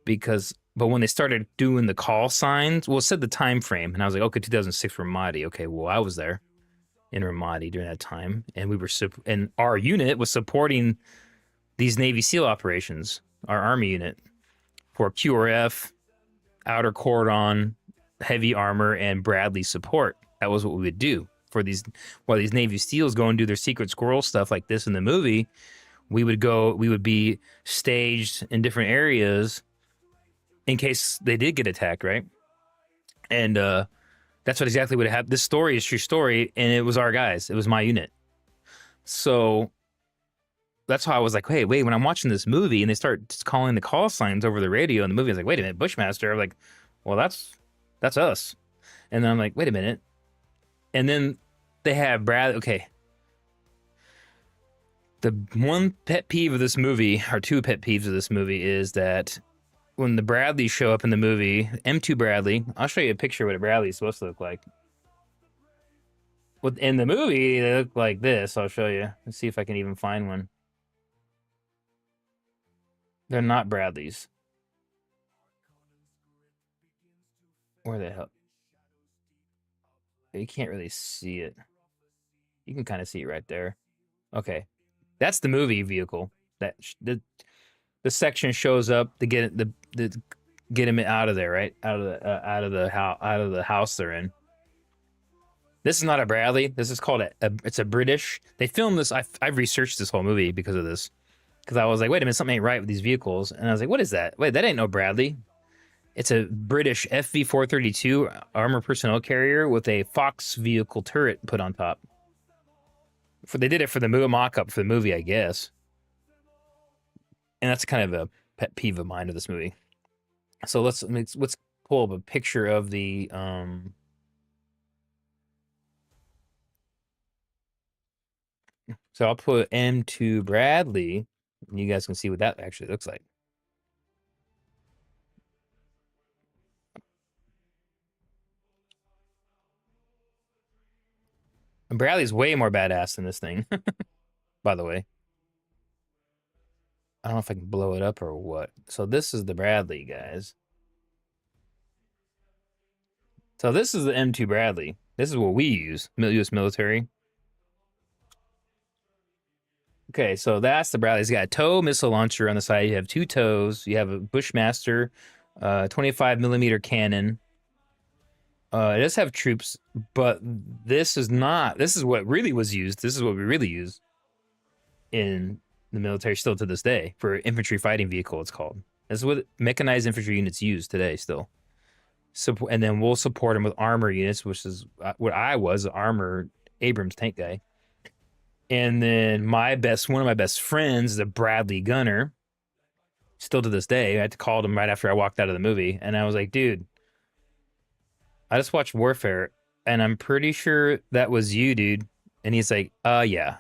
because, but when they started doing the call signs, well, it said the time frame, and I was like, okay, 2006 Ramadi. Okay, well, I was there in Ramadi during that time, and and our unit was supporting these Navy SEAL operations, our Army unit for QRF, outer cordon, heavy armor, and Bradley support. That was what we would do for these while these Navy SEALs go and do their secret squirrel stuff like this in the movie. We would be staged in different areas in case they did get attacked, right? And that's what exactly would happen. This story is true story, and it was our guys. It was my unit. So that's how I was like, hey, wait, when I'm watching this movie and they start just calling the call signs over the radio in the movie, I was like, wait a minute, Bushmaster. I'm like, well, that's us. And then I'm like, wait a minute. And then they have Brad. Okay, the one pet peeve of this movie, or two pet peeves of this movie, is that when the Bradleys show up in the movie, M2 Bradley, I'll show you a picture of what a Bradley is supposed to look like. In the movie, they look like this. I'll show you. Let's see if I can even find one. They're not Bradleys. Where the hell? You can't really see it. You can kind of see it right there. Okay, that's the movie vehicle. The section shows up to the get him out of there, right? Out of the house they're in. This is not a Bradley. This is called it's a British. They filmed this. I've researched this whole movie because of this. Because I was like, wait a minute, something ain't right with these vehicles. And I was like, what is that? Wait, that ain't no Bradley. It's a British FV 432 armor personnel carrier with a Fox vehicle turret put on top. They did it for the mock-up for the movie, I guess. And that's kind of a pet peeve of mine of this movie. So let's pull up a picture of the So I'll put M2 Bradley, and you guys can see what that actually looks like. And Bradley's way more badass than this thing, by the way. I don't know if I can blow it up or what. So this is the Bradley, guys. So this is the M2 Bradley. This is what we use, U.S. military. Okay, so that's the Bradley. It's got a tow missile launcher on the side. You have two tows. You have a Bushmaster, 25 millimeter cannon. It does have troops, but this is not. This is what really was used. This is what we really use in the military still to this day for infantry fighting vehicle. It's called. This is what mechanized infantry units use today still. So, and then we'll support them with armor units, which is what I was, armor Abrams tank guy. And then one of my best friends, the Bradley gunner, still to this day, I had to call him right after I walked out of the movie. And I was like, dude, I just watched Warfare and I'm pretty sure that was you, dude. And he's like, yeah.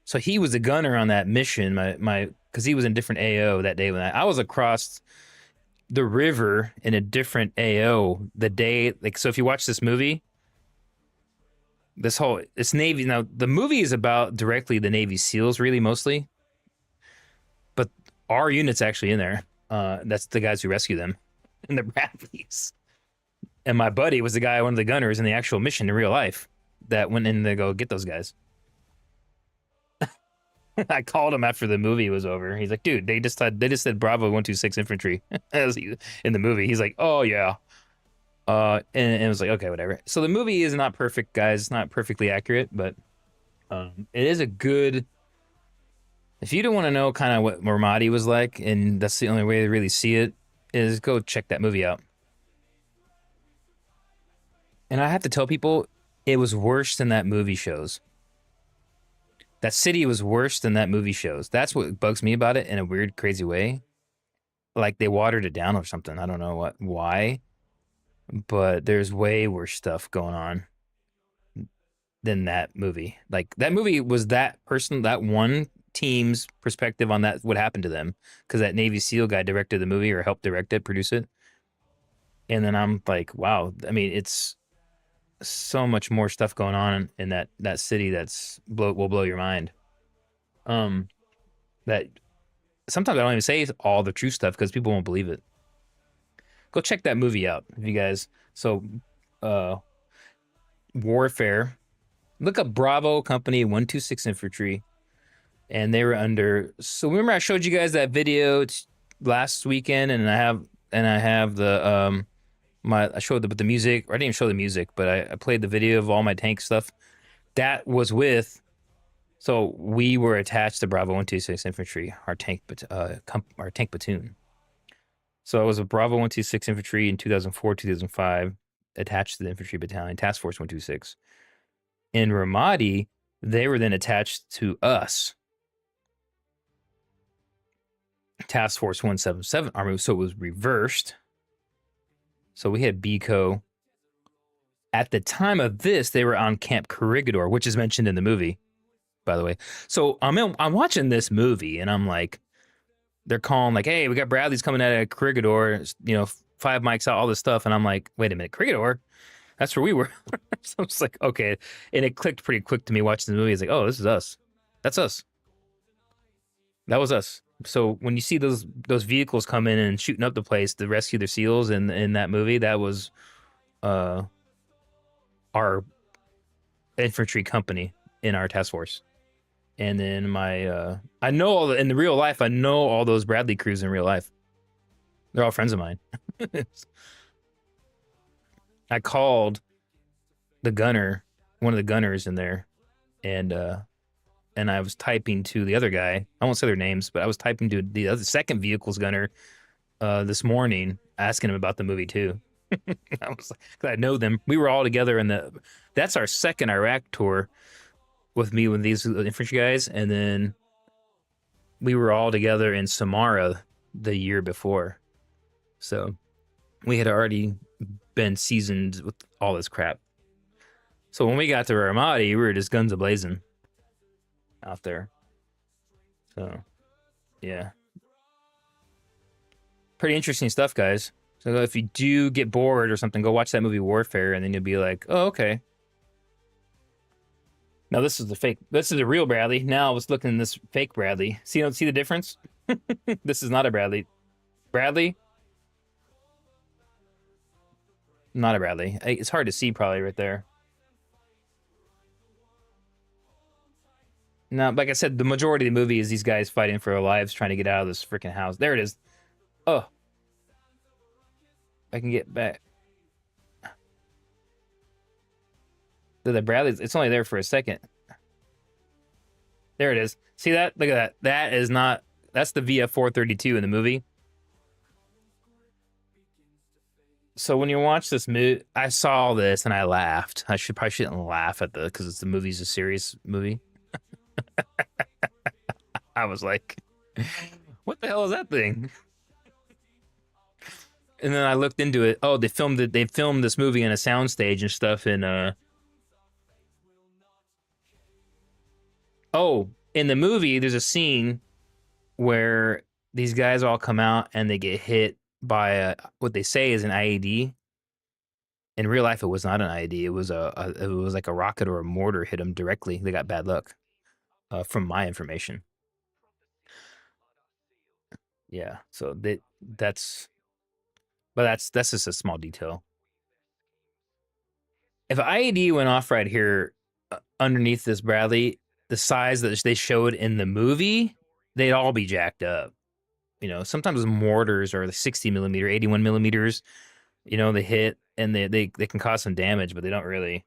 So he was a gunner on that mission, because he was in a different AO that day when I was across the river in a different AO the day, like, so if you watch this movie, it's Navy. Now, the movie is about directly the Navy SEALs, really, mostly. But our unit's actually in there. That's the guys who rescue them in the Bradleys. And my buddy was the guy, one of the gunners in the actual mission in real life that went in to go get those guys. I called him after the movie was over. He's like, dude, they just said Bravo 126 infantry in the movie. He's like, oh, yeah. And it was like, okay, whatever. So the movie is not perfect, guys. It's not perfectly accurate, but it is a good. If you don't want to know kind of what Ramadi was like, and that's the only way to really see it, is go check that movie out. And I have to tell people, it was worse than that movie shows. That city was worse than that movie shows. That's what bugs me about it in a weird, crazy way. Like they watered it down or something. I don't know why. But there's way worse stuff going on than that movie. Like that movie was that one team's perspective on that, what happened to them, because that Navy SEAL guy directed the movie or helped direct it, produce it. And then I'm like, wow. I mean, it's so much more stuff going on in that city will blow your mind. That sometimes I don't even say all the true stuff because people won't believe it. Go check that movie out if you guys. So, Warfare. Look up Bravo Company 126 Infantry, and they were under. So remember, I showed you guys that video last weekend, and I have the I showed the music. Or I didn't even show the music, but I played the video of all my tank stuff. That was with. So we were attached to Bravo 126 Infantry, our tank platoon. So I was a Bravo 126 Infantry in 2004, 2005, attached to the Infantry Battalion, Task Force 126. In Ramadi, they were then attached to us, Task Force 177 Army. So it was reversed. So we had BCO. At the time of this, they were on Camp Corregidor, which is mentioned in the movie, by the way. So I'm watching this movie, and I'm like, they're calling like, hey, we got Bradley's coming out of Corregidor, 5 mics out, all this stuff. And I'm like, wait a minute, Corregidor? That's where we were. So it's like, okay. And it clicked pretty quick to me watching the movie. It's like, oh, this is us. That's us. That was us. So when you see those vehicles come in and shooting up the place to rescue their SEALs in that movie, that was our infantry company in our task force. And then I know all in the real life, I know all those Bradley crews in real life. They're all friends of mine. I called the gunner, one of the gunners in there, and I was typing to the other guy. I won't say their names, but I was typing to the other second vehicle's gunner this morning, asking him about the movie too. I was like, 'cause I know them. We were all together in the. That's our second Iraq tour with me with these infantry guys, and then we were all together in Samara the year before. So we had already been seasoned with all this crap. So when we got to Ramadi, we were just guns a-blazing out there. So, yeah. Pretty interesting stuff, guys. So if you do get bored or something, go watch that movie Warfare, and then you'll be like, oh, okay. Now this is the fake. This is a real Bradley. Now I was looking at this fake Bradley. See the difference? This is not a Bradley. Bradley? Not a Bradley. It's hard to see probably right there. Now, like I said, the majority of the movie is these guys fighting for their lives, trying to get out of this freaking house. There it is. Oh. I can get back. The Bradley's, it's only there for a second. There it is. See that? Look at that. That is not, that's the VF-432 in the movie. So when you watch this movie, I saw this and I laughed. I probably shouldn't laugh at because the movie's a serious movie. I was like, what the hell is that thing? And then I looked into it. Oh, they filmed it. They filmed this movie in a soundstage and stuff. And oh, in the movie, there's a scene where these guys all come out and they get hit by what they say is an IED. In real life, it was not an IED. It was it was like a rocket or a mortar hit them directly. They got bad luck, from my information. Yeah, so that's, but that's just a small detail. If an IED went off right here underneath this Bradley, the size that they showed in the movie, they'd all be jacked up. You know, sometimes mortars are the 60 millimeter, 81 millimeters. You know, they hit and they can cause some damage, but they don't really.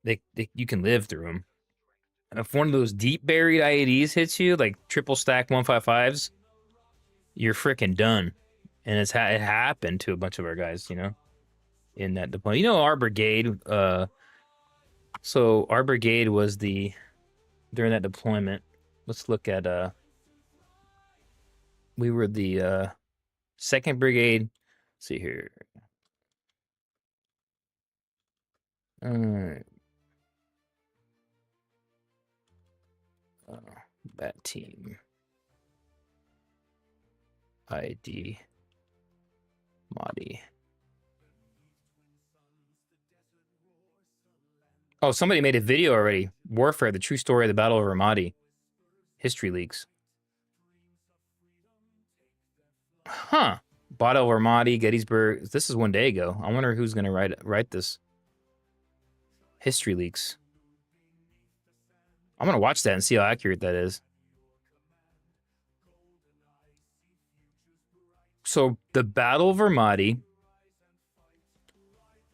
You can live through them. And if one of those deep buried IEDs hits you, like triple stack 155s, you're freaking done. And it happened to a bunch of our guys, you know, in that deployment. You know, our brigade. So our brigade was during that deployment. Let's look at we were the second brigade. Let's see here. All right. That team. ID. Modi. Oh, somebody made a video already. Warfare, the true story of the Battle of Ramadi. History leaks. Huh. Battle of Ramadi, Gettysburg. This is one day ago. I wonder who's going to write this. History leaks. I'm going to watch that and see how accurate that is. So the Battle of Ramadi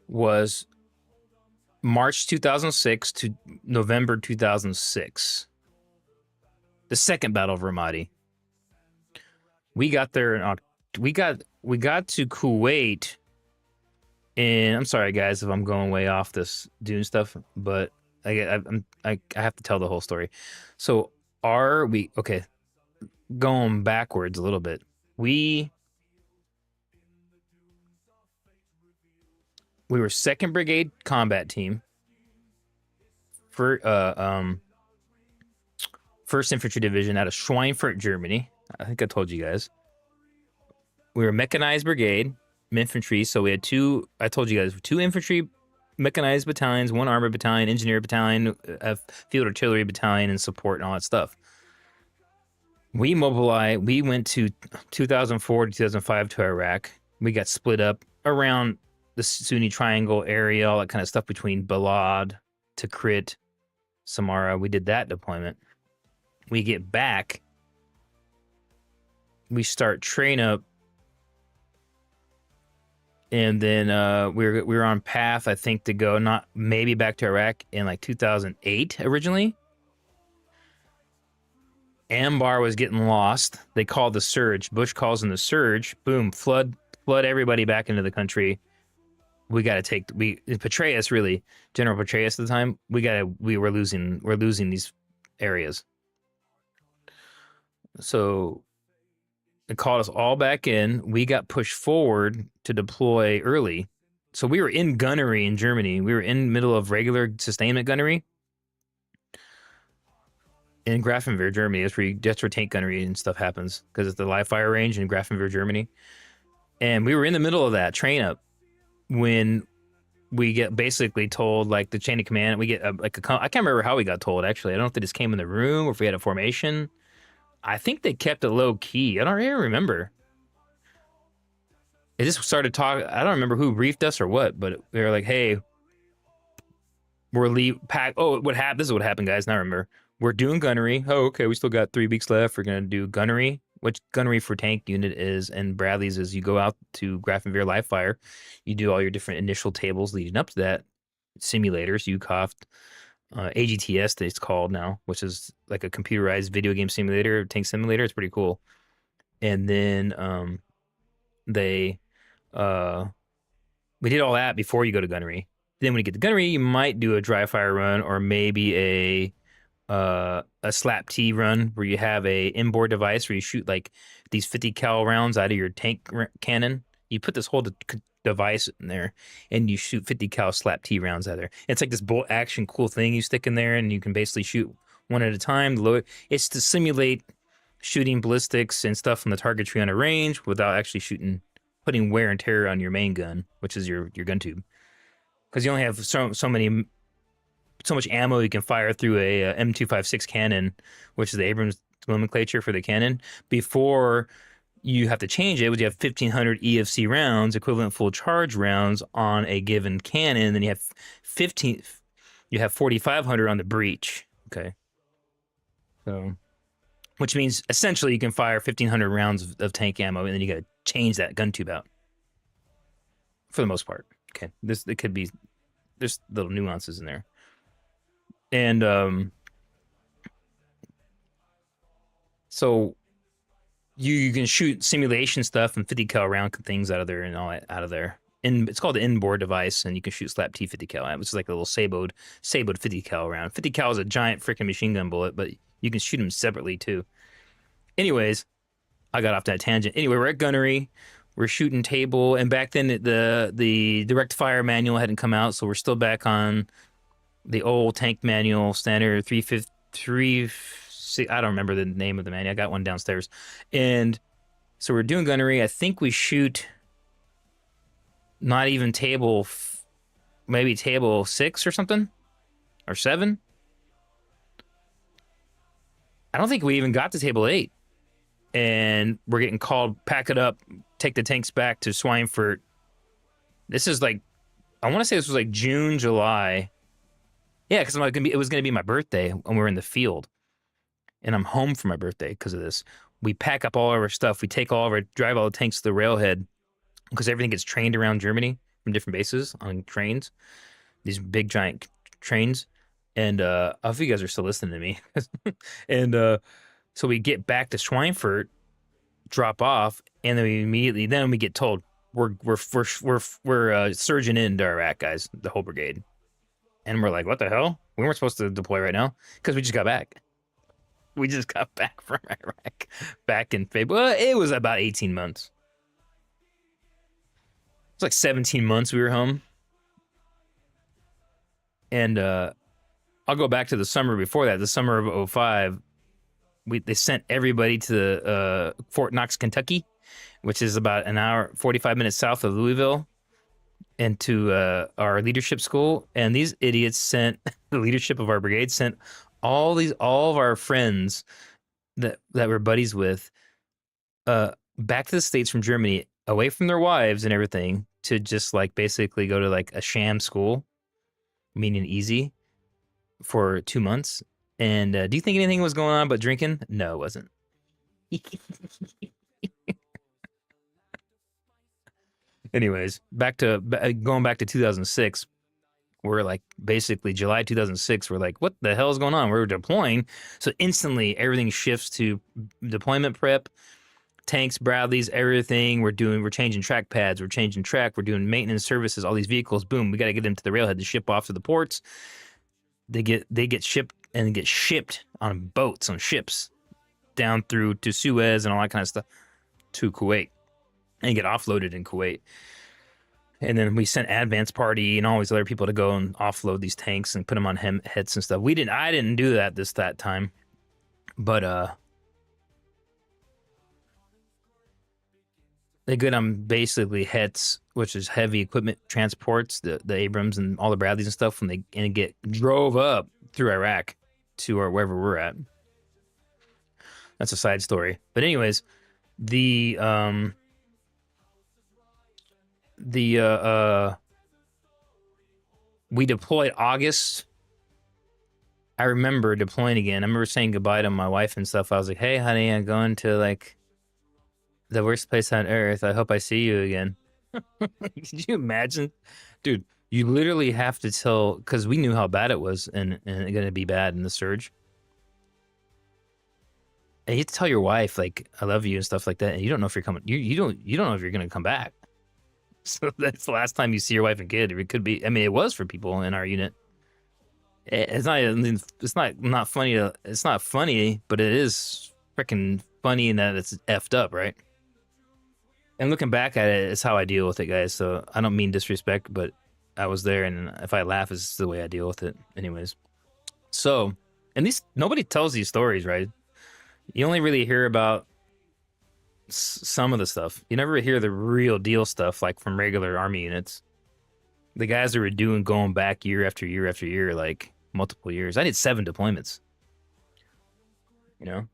was March 2006 to November 2006. The second Battle of Ramadi. We got there in we got to Kuwait. And I'm sorry, guys, if I'm going way off this Dune stuff, but I have to tell the whole story. So okay, going backwards a little bit. We were 2nd Brigade Combat Team for 1st Infantry Division out of Schweinfurt, Germany. I think I told you guys. We were Mechanized Brigade, infantry. So we had I told you guys, 2 infantry mechanized battalions, 1 armored battalion, engineer battalion, field artillery battalion, and support and all that stuff. We mobilized. We went to 2004 to 2005 to Iraq. We got split up around the Sunni Triangle area, all that kind of stuff between Balad, Tikrit, Samara. We did that deployment. We get back, we start train up, and then we were on path, I think, to go not maybe back to Iraq in like 2008 originally. Ambar was getting lost. They called the surge. Bush calls in the surge. Boom, flood everybody back into the country. We got to take Petraeus, really, General Petraeus at the time. We're losing these areas. So it called us all back in. We got pushed forward to deploy early. So we were in gunnery in Germany. We were in the middle of regular sustainment gunnery in Grafenwehr, Germany. That's where tank gunnery and stuff happens, because it's the live fire range in Grafenwehr, Germany. And we were in the middle of that train up when we get basically told, like, the chain of command. We get I can't remember how we got told, actually. I don't know if they just came in the room or if we had a formation. I think they kept it low key. I don't really remember. It just started talking. I don't remember who briefed us or what, but they were like, "Hey, we're pack." Oh, what happened? This is what happened, guys. Now I remember. We're doing gunnery. Oh, okay. We still got 3 weeks left. We're gonna do gunnery. Which gunnery for tank unit is, and Bradley's is, you go out to Grafenwehr live fire. You do all your different initial tables leading up to that. Simulators, UCOF, AGTS, it's called now, which is like a computerized video game simulator, tank simulator. It's pretty cool. And then we did all that before you go to gunnery. Then when you get to gunnery, you might do a dry fire run, or maybe a slap T run, where you have a inboard device where you shoot like these 50 cal rounds out of your tank cannon. You put this whole device in there and you shoot 50 cal slap T rounds out of there. It's like this bolt action cool thing you stick in there, and you can basically shoot one at a time. It's to simulate shooting ballistics and stuff from the targetry on a range without actually putting wear and tear on your main gun, which is your gun tube, because you only have so much ammo you can fire through a M256 cannon, which is the Abrams nomenclature for the cannon. Before you have to change it, you have 1,500 EFC rounds, equivalent full charge rounds on a given cannon. Then you have 4,500 on the breech. Okay, so which means essentially you can fire 1,500 rounds of tank ammo, and then you got to change that gun tube out for the most part. Okay, there's little nuances in there. And so you can shoot simulation stuff and 50 cal round things out of there and all that out of there. And it's called the inboard device, and you can shoot slap T 50 cal, which is like a little saboed 50 cal round. 50 cal is a giant freaking machine gun bullet, but you can shoot them separately too. Anyways, I got off that tangent. Anyway, we're at gunnery. We're shooting table, and back then the direct fire manual hadn't come out, so we're still back on the old tank manual, standard 353. I don't remember the name of the manual. I got one downstairs. And so we're doing gunnery. I think we shoot not even maybe table 6 or something, or 7. I don't think we even got to table 8. And we're getting called, pack it up, take the tanks back to Schweinfurt. This is like, I want to say this was like June, July. Yeah, because it was gonna be my birthday when we were in the field, and I'm home for my birthday because of this. We pack up all of our stuff. We drive all the tanks to the railhead, because everything gets trained around Germany from different bases on trains, these big giant trains. And I hope you guys are still listening to me. And so we get back to Schweinfurt, drop off, and then we get told we're surging into Iraq, guys, the whole brigade. And we're like, what the hell? We weren't supposed to deploy right now, because we just got back. We just got back from Iraq back in February. Well, it was about 18 months. It's like 17 months we were home. And I'll go back to the summer before that, the summer of 2005. They sent everybody to Fort Knox, Kentucky, which is about an hour, 45 minutes south of Louisville, and to our leadership school. And these idiots sent the leadership of our brigade sent all of our friends that we're buddies with back to the States from Germany, away from their wives and everything, to just like basically go to like a sham school, meaning easy, for 2 months. And do you think anything was going on but drinking? No, it wasn't. Anyways, going back to 2006. We're like basically July 2006. We're like, what the hell is going on? We're deploying. So instantly everything shifts to deployment prep, tanks, Bradleys, everything. We're changing track pads. We're changing track. We're doing maintenance services, all these vehicles. Boom. We got to get them to the railhead to ship off to the ports. They get shipped and get shipped on boats, on ships down through to Suez and all that kind of stuff to Kuwait and get offloaded in Kuwait. And then we sent Advance Party and all these other people to go and offload these tanks and put them on heads and stuff. I didn't do that time, but they get on basically heads, which is heavy equipment transports, the Abrams and all the Bradleys and stuff, and get drove up through Iraq to wherever we're at. That's a side story. But anyways, we deployed August. I remember deploying again. I remember saying goodbye to my wife and stuff. I was like, hey, honey, I'm going to like the worst place on earth. I hope I see you again. Could you imagine? Dude, you literally have to tell, because we knew how bad it was and going to be bad in the surge. And you have to tell your wife, like, I love you and stuff like that. And you don't know if you're coming. You don't know if you're going to come back. So that's the last time you see your wife and kid. It could be. I mean, it was for people in our unit. It's not. It's not funny. It's not funny, but it is freaking funny in that it's effed up, right? And looking back at it, it's how I deal with it, guys. So I don't mean disrespect, but I was there, and if I laugh, it's the way I deal with it. Anyways, so and nobody tells these stories, right? You only really hear about some of the stuff. You never hear the real deal stuff, like from regular army units. The guys that were going back year after year after year, like multiple years. I did 7 deployments. You know?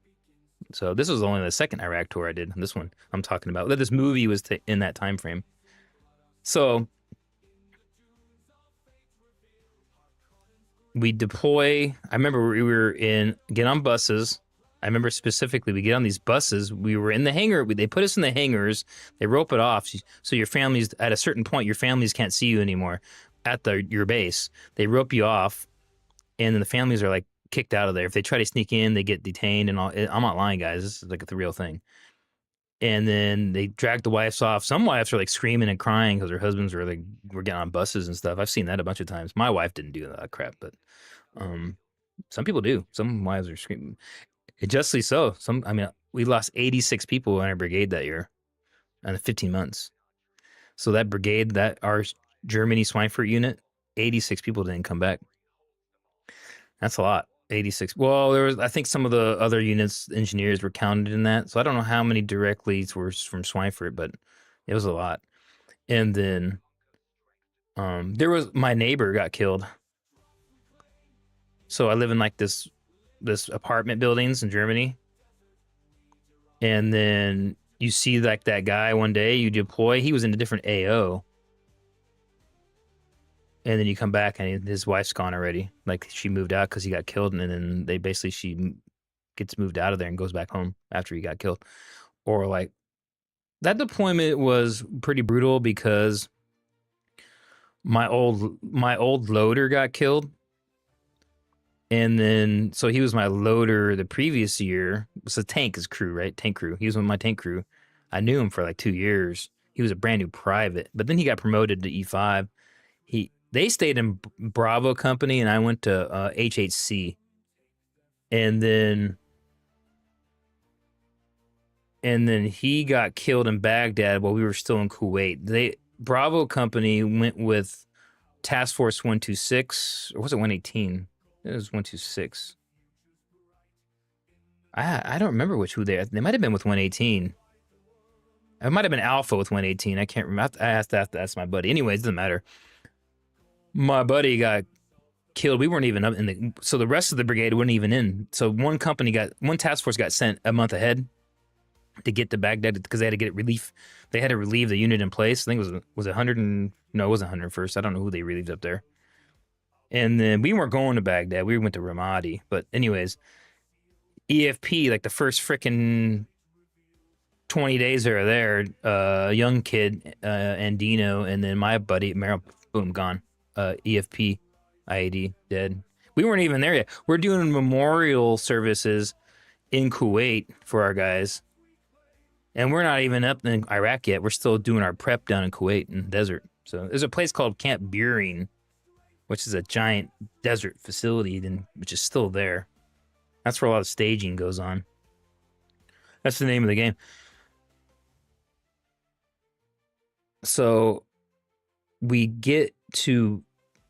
So this was only the second Iraq tour I did. This one I'm talking about. This movie was in that time frame. So we deploy. I remember we were get on buses. I remember specifically, we get on these buses. We were in the hangar. They put us in the hangars. They rope it off. So your families, at a certain point, your families can't see you anymore at your base. They rope you off, and then the families are like kicked out of there. If they try to sneak in, they get detained and all. I'm not lying, guys. This is like the real thing. And then they drag the wives off. Some wives are like screaming and crying because their husbands were getting on buses and stuff. I've seen that a bunch of times. My wife didn't do that crap, but some people do. Some wives are screaming. Justly so. We lost 86 people in our brigade that year, in 15 months. So that brigade, our Germany Schweinfurt unit, 86 people didn't come back. That's a lot. 86. Well, I think some of the other units, engineers were counted in that. So I don't know how many directly were from Schweinfurt, but it was a lot. And then my neighbor got killed. So I live in like this apartment buildings in Germany. And then you see like that guy one day, you deploy, he was in a different AO. And then you come back and his wife's gone already. Like she moved out because he got killed. And then she gets moved out of there and goes back home after he got killed. Or like that deployment was pretty brutal because my old loader got killed. And then, so he was my loader the previous year. It's a tank crew, right? Tank crew. He was with my tank crew. I knew him for like 2 years. He was a brand new private, but then he got promoted to E5. They stayed in Bravo Company, and I went to HHC. And then he got killed in Baghdad while we were still in Kuwait. Bravo Company went with Task Force 126, or was it 118? It was 126. I don't remember who they might have been with 118. It might have been Alpha with 118. I can't remember. I have to ask my buddy. Anyways, it doesn't matter. My buddy got killed. We weren't even up so the rest of the brigade weren't even in. So one task force got sent a month ahead. to get to Baghdad because they had to get relief. They had to relieve the unit in place. I think it was 100 and no, it wasn't 101st. I don't know who they relieved up there. And then we weren't going to Baghdad. We went to Ramadi. But anyways, EFP, like the first freaking 20 days they were there, young kid, Andino, and then my buddy, Meryl, boom, gone. EFP, IAD, dead. We weren't even there yet. We're doing memorial services in Kuwait for our guys. And we're not even up in Iraq yet. We're still doing our prep down in Kuwait in the desert. So there's a place called Camp Buehring, which is a giant desert facility, which is still there. That's where a lot of staging goes on. That's the name of the game. So we get to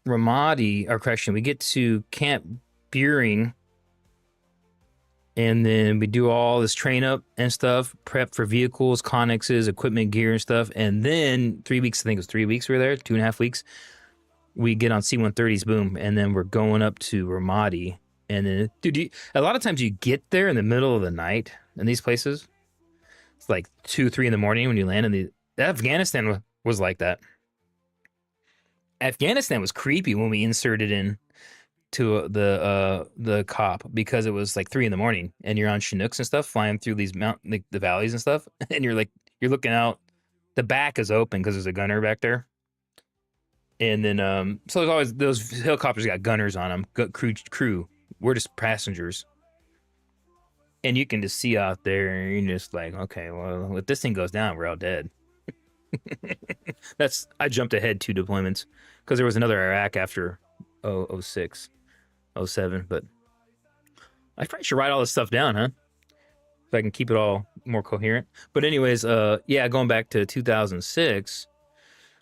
Ramadi, or correction, we get to Camp Buehring, and then we do all this train up and stuff, prep for vehicles, connexes, equipment, gear, and stuff. And then 3 weeks, I think it was 3 weeks we were there, 2.5 weeks, we get on C-130s, boom, and then we're going up to Ramadi. And then, dude, a lot of times you get there in the middle of the night in these places. It's like 2, 3 in the morning when you land in the... Afghanistan was like that. Afghanistan was creepy when we inserted in to the cop because it was like 3 in the morning and you're on Chinooks and stuff flying through these like the valleys and stuff, and you're looking out. The back is open because there's a gunner back there, and then so there's always those helicopters got gunners on them. Crew. We're just passengers, and you can just see out there, and you're just like, okay, well, if this thing goes down, we're all dead. I jumped ahead 2 deployments because there was another Iraq after 06, 07, but I probably should write all this stuff down, huh? If I can keep it all more coherent. But anyways, yeah, going back to 2006,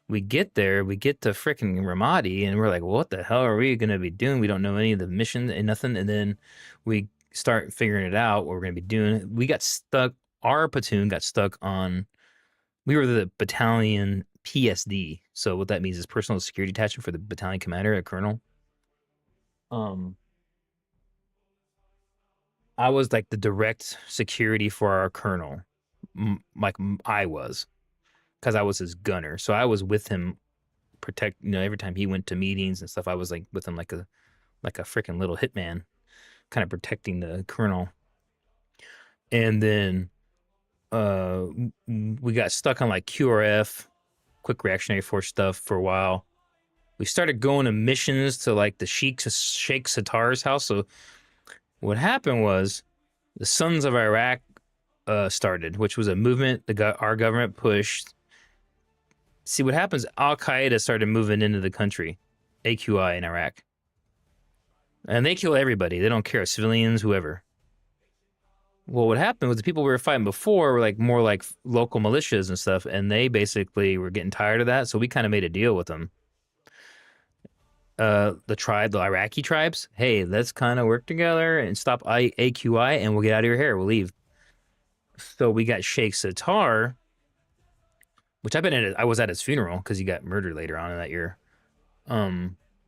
we get there, we get to freaking Ramadi, and we're like, what the hell are we going to be doing? We don't know any of the missions and nothing. And then we start figuring it out, what we're going to be doing. We got stuck, our platoon got stuck on... We were the battalion PSD. So what that means is personal security attachment for the battalion commander, a colonel. I was like the direct security for our colonel. I was, because I was his gunner. So I was with him, every time he went to meetings and stuff, I was like with him like a freaking little hitman, kind of protecting the colonel. And then we got stuck on like QRF, quick reactionary force stuff, for a while. We started going to missions to like the Sheikh Sattar's house. So what happened was the Sons of Iraq started, which was a movement our government pushed. See what happens, Al-Qaeda started moving into the country, AQI in Iraq. And they kill everybody. They don't care, civilians, whoever. Well, what happened was the people we were fighting before were like more like local militias and stuff, and they basically were getting tired of that, so we kind of made a deal with them. The Iraqi tribes, hey, let's kind of work together and stop AQI, and we'll get out of your hair. We'll leave. So we got Sheikh Sattar, which I was at his funeral because he got murdered later on in that year.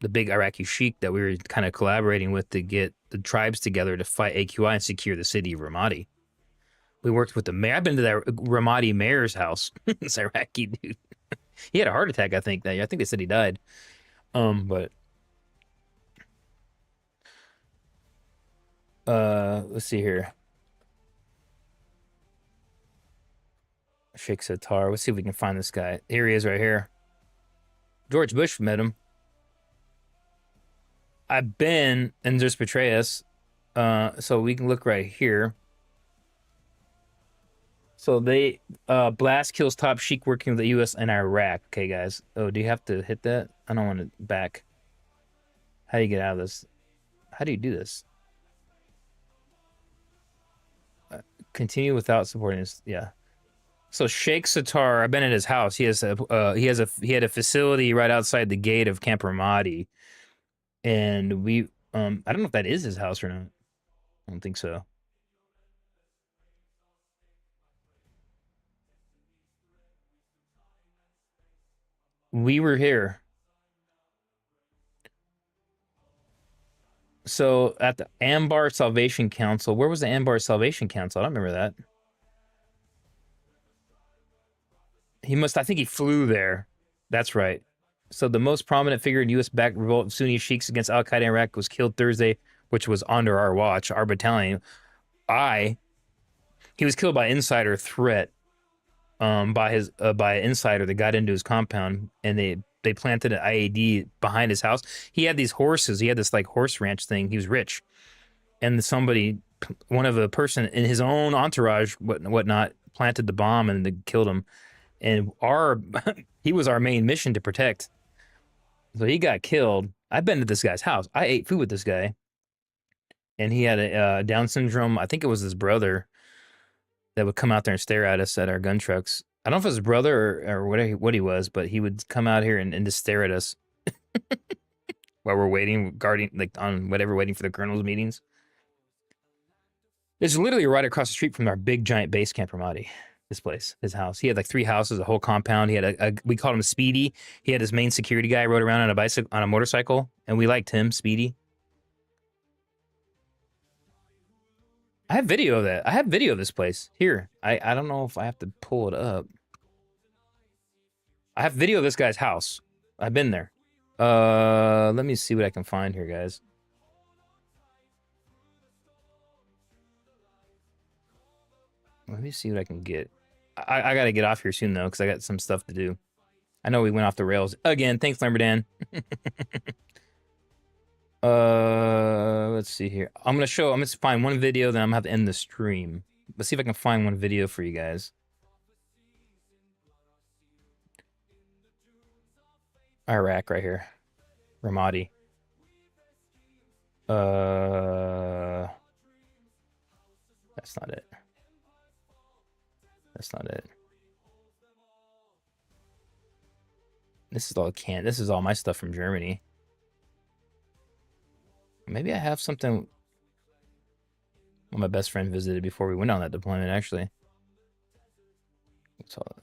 The big Iraqi sheikh that we were kind of collaborating with to get the tribes together to fight AQI and secure the city of Ramadi. We worked with the mayor. I've been to that Ramadi mayor's house. This Iraqi dude. He had a heart attack, I think. I think they said he died. But let's see here. Sheikh Sattar. Let's see if we can find this guy. Here he is right here. George Bush met him. I've been in There's Petraeus, so we can look right here. So they blast kills top sheik working with the U.S. and Iraq. Okay, guys. Oh, do you have to hit that? I don't want to back. How do you get out of this? How do you do this? Continue without supporting this. Yeah. So Sheikh Sattar, I've been at his house. He had a facility right outside the gate of Camp Ramadi. And I don't know if that is his house or not. I don't think so. We were here. So at the Ambar Salvation Council, where was the Ambar Salvation Council? I don't remember that. He must. I think he flew there. That's right. So the most prominent figure in U.S.-backed revolt of Sunni sheiks against Al Qaeda in Iraq was killed Thursday, which was under our watch, our battalion. I He was killed by insider threat, by an insider that got into his compound, and they planted an IED behind his house. He had these horses. He had this like horse ranch thing. He was rich, and somebody, one of a person in his own entourage, whatnot, planted the bomb and they killed him. And our he was our main mission to protect. So he got killed. I've been to this guy's house. I ate food with this guy, and he had a Down syndrome. I think it was his brother that would come out there and stare at us at our gun trucks. I don't know if it was his brother or what he was, but he would come out here and just stare at us while we're waiting, guarding, like on whatever, waiting for the colonel's meetings. It's literally right across the street from our big giant base camp Ramadi. This place, his house. He had like 3 houses, a whole compound. He had we called him Speedy. He had his main security guy rode around on a bicycle, on a motorcycle, and we liked him, Speedy. I have video of that. I have video of this place here. I don't know if I have to pull it up. I have video of this guy's house. I've been there. Let me see what I can find here, guys. Let me see what I can get. I gotta get off here soon though, because I got some stuff to do. I know we went off the rails again. Thanks, Lamberdan. Let's see here. I'm gonna find one video, then I'm gonna have to end the stream. Let's see if I can find one video for you guys. Iraq right here. Ramadi. That's not it. That's not it. This is all my stuff from Germany. Maybe I have something. Well, my best friend visited before we went on that deployment, actually. What's all that?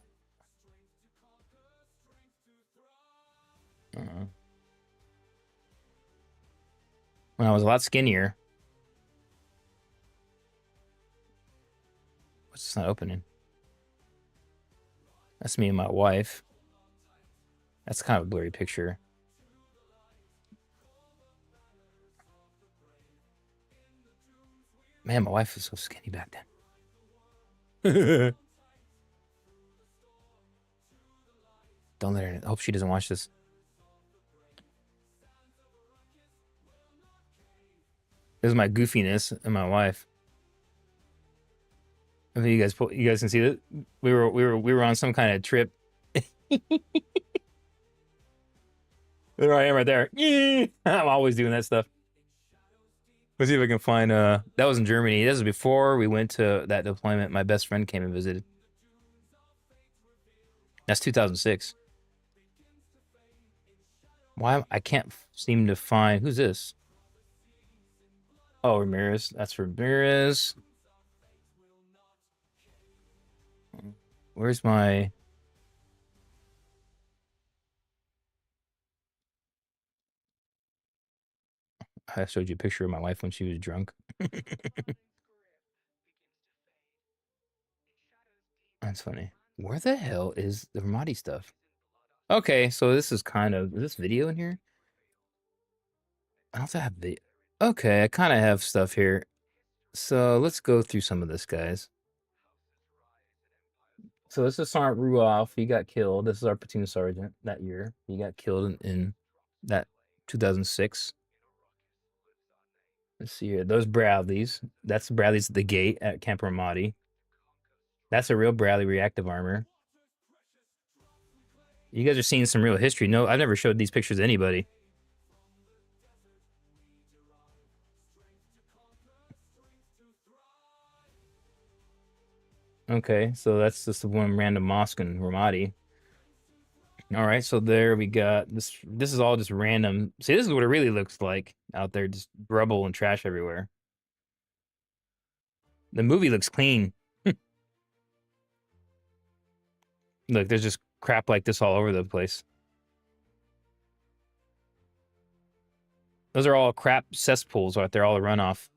When I was a lot skinnier. What's this not opening? That's me and my wife. That's kind of a blurry picture. Man, my wife was so skinny back then. Don't let her. I hope she doesn't watch this. This is my goofiness and my wife. I think you guys can see that we were on some kind of trip. There I am right there. I'm always doing that stuff. Let's see if I can find that was in Germany. This was before we went to that deployment. My best friend came and visited. That's 2006. Why I can't seem to find who's this? Oh, Ramirez. That's Ramirez. Where's my I showed you a picture of my wife when she was drunk. That's funny. Where the hell is the Ramadi stuff? Okay, so this is is this video in here? I don't have video. Okay, I kind of have stuff here. So let's go through some of this, guys. So this is Sergeant Ruoff. He got killed. This is our platoon sergeant that year. He got killed in that 2006. Let's see here. Those Bradleys. That's Bradleys at the gate at Camp Ramadi. That's a real Bradley reactive armor. You guys are seeing some real history. No, I've never showed these pictures to anybody. Okay, so that's just one random mosque in Ramadi. All right, so there we got this. This is all just random. See, this is what it really looks like out there, just rubble and trash everywhere. The movie looks clean. Look, there's just crap like this all over the place. Those are all crap cesspools out there, all the runoff.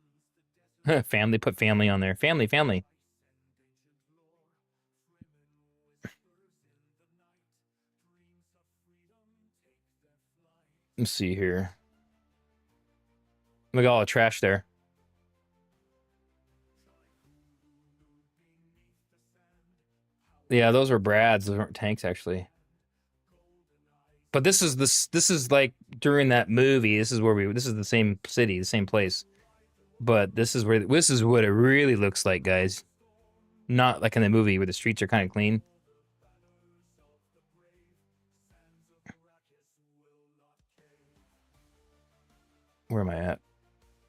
Family, put family on there. Family. Let's see here. Look at all the trash there. Yeah, those were Brad's. Those weren't tanks, actually. But this is like during that movie. This is where we. This is the same city, the same place. But this is where this is what it really looks like, guys. Not like in the movie where the streets are kind of clean. Where am I at?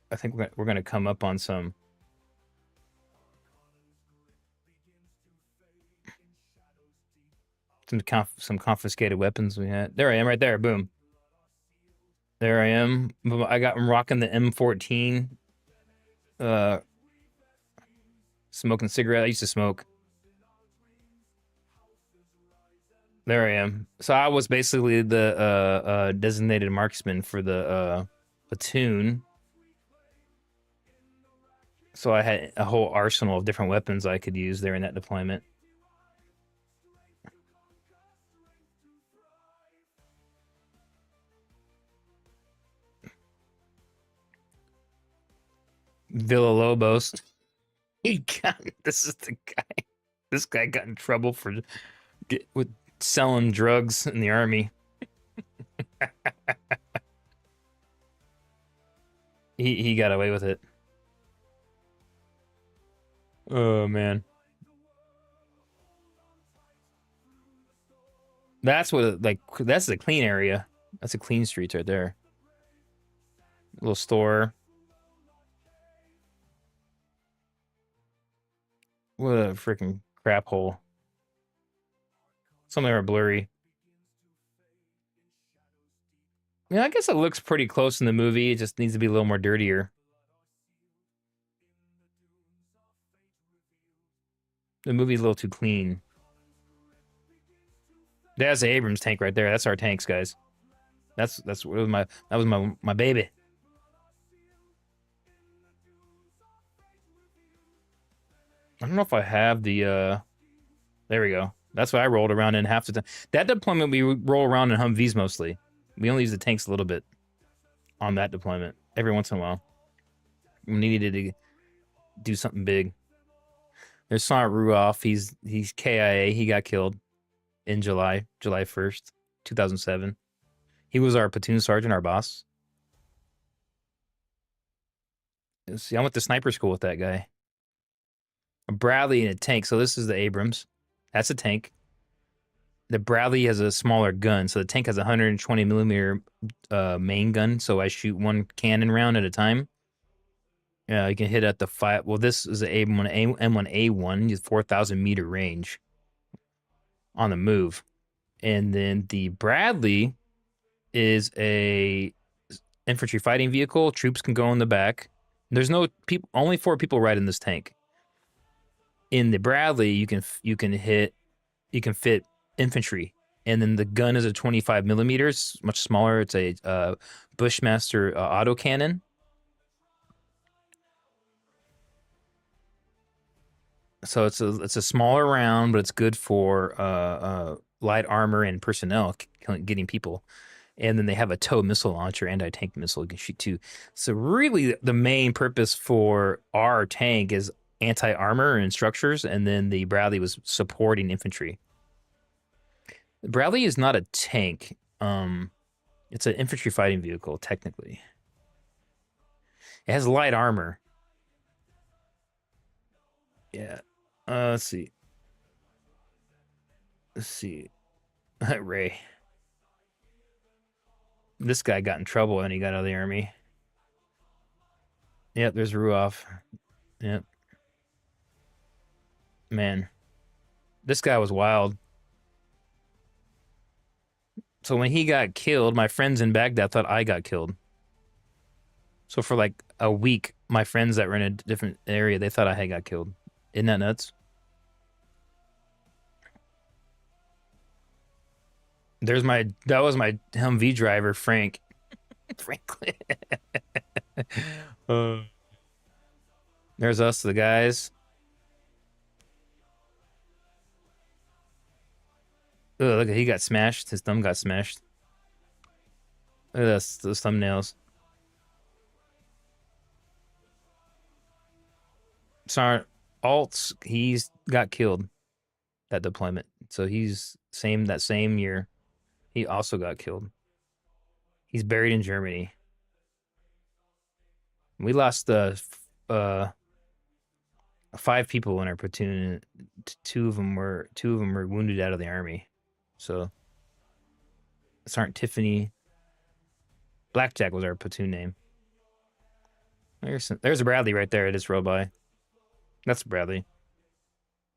I think we're gonna come up on some confiscated weapons we had. There I am, right there. Boom. There I am. I'm rocking the M14. Uh, Smoking cigarette. I used to smoke. There I am. So I was basically the designated marksman for the platoon. So I had a whole arsenal of different weapons I could use there in that deployment. Villa Lobos. This is the guy. This guy got in trouble for with selling drugs in the army. He got away with it. Oh man. That's what like that's the clean area. That's a clean streets right there. Little store. What a freaking crap hole. Some of them are blurry. Yeah, I guess it looks pretty close in the movie. It just needs to be a little more dirtier. The movie's a little too clean. That's the Abrams tank right there. That's our tanks, guys. That's what was my baby. I don't know if I have the there we go. That's what I rolled around in half the time. That deployment we roll around in Humvees mostly. We only use the tanks a little bit on that deployment every once in a while. We needed to do something big. There's Sergeant Ruoff. He's KIA. He got killed in July 1st, 2007. He was our platoon sergeant, our boss. See, I went to sniper school with that guy. A Bradley and a tank. So this is the Abrams. That's a tank. The Bradley has a smaller gun, so the tank has a 120 millimeter main gun. So I shoot one cannon round at a time. Yeah, you can hit at the five. Well, this is an M1A1, 4,000 meter range on the move, and then the Bradley is a infantry fighting vehicle. Troops can go in the back. There's no people. Only 4 people ride in this tank. In the Bradley, you can fit infantry, and then the gun is a 25 millimeters, much smaller. It's a Bushmaster autocannon. So it's a smaller round, but it's good for light armor and personnel getting people. And then they have a tow missile launcher, anti-tank missile you can shoot too. So really, the main purpose for our tank is anti-armor and structures, and then the Bradley was supporting infantry. The Bradley is not a tank. It's an infantry fighting vehicle, technically. It has light armor. Yeah. Let's see. Let's see. Ray. This guy got in trouble and he got out of the army. Yep, there's Ruoff. Yep. Man. This guy was wild. So when he got killed, my friends in Baghdad thought I got killed. So for like a week, my friends that were in a different area, they thought I had got killed. Isn't that nuts? That was my Humvee driver, Frank. Franklin. uh, There's us, the guys. Oh, look, he got smashed. His thumb got smashed. Look at this, those thumbnails. Sorry, Alt's he's got killed that deployment. So he's same that same year. He also got killed. He's buried in Germany. We lost uh five people in our platoon. Two of them were wounded out of the army. So Sergeant Tiffany Blackjack was our platoon name. There's a Bradley right there. I just rode by. That's Bradley.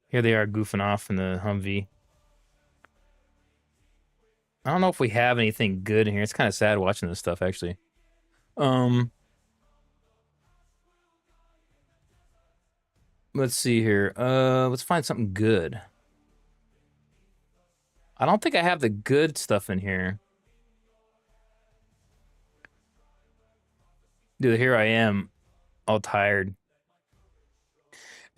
Here they are goofing off in the Humvee. I don't know if we have anything good in here. It's kind of sad watching this stuff actually. Um, let's see here. Let's find something good. I don't think I have the good stuff in here. Dude, here I am, all tired.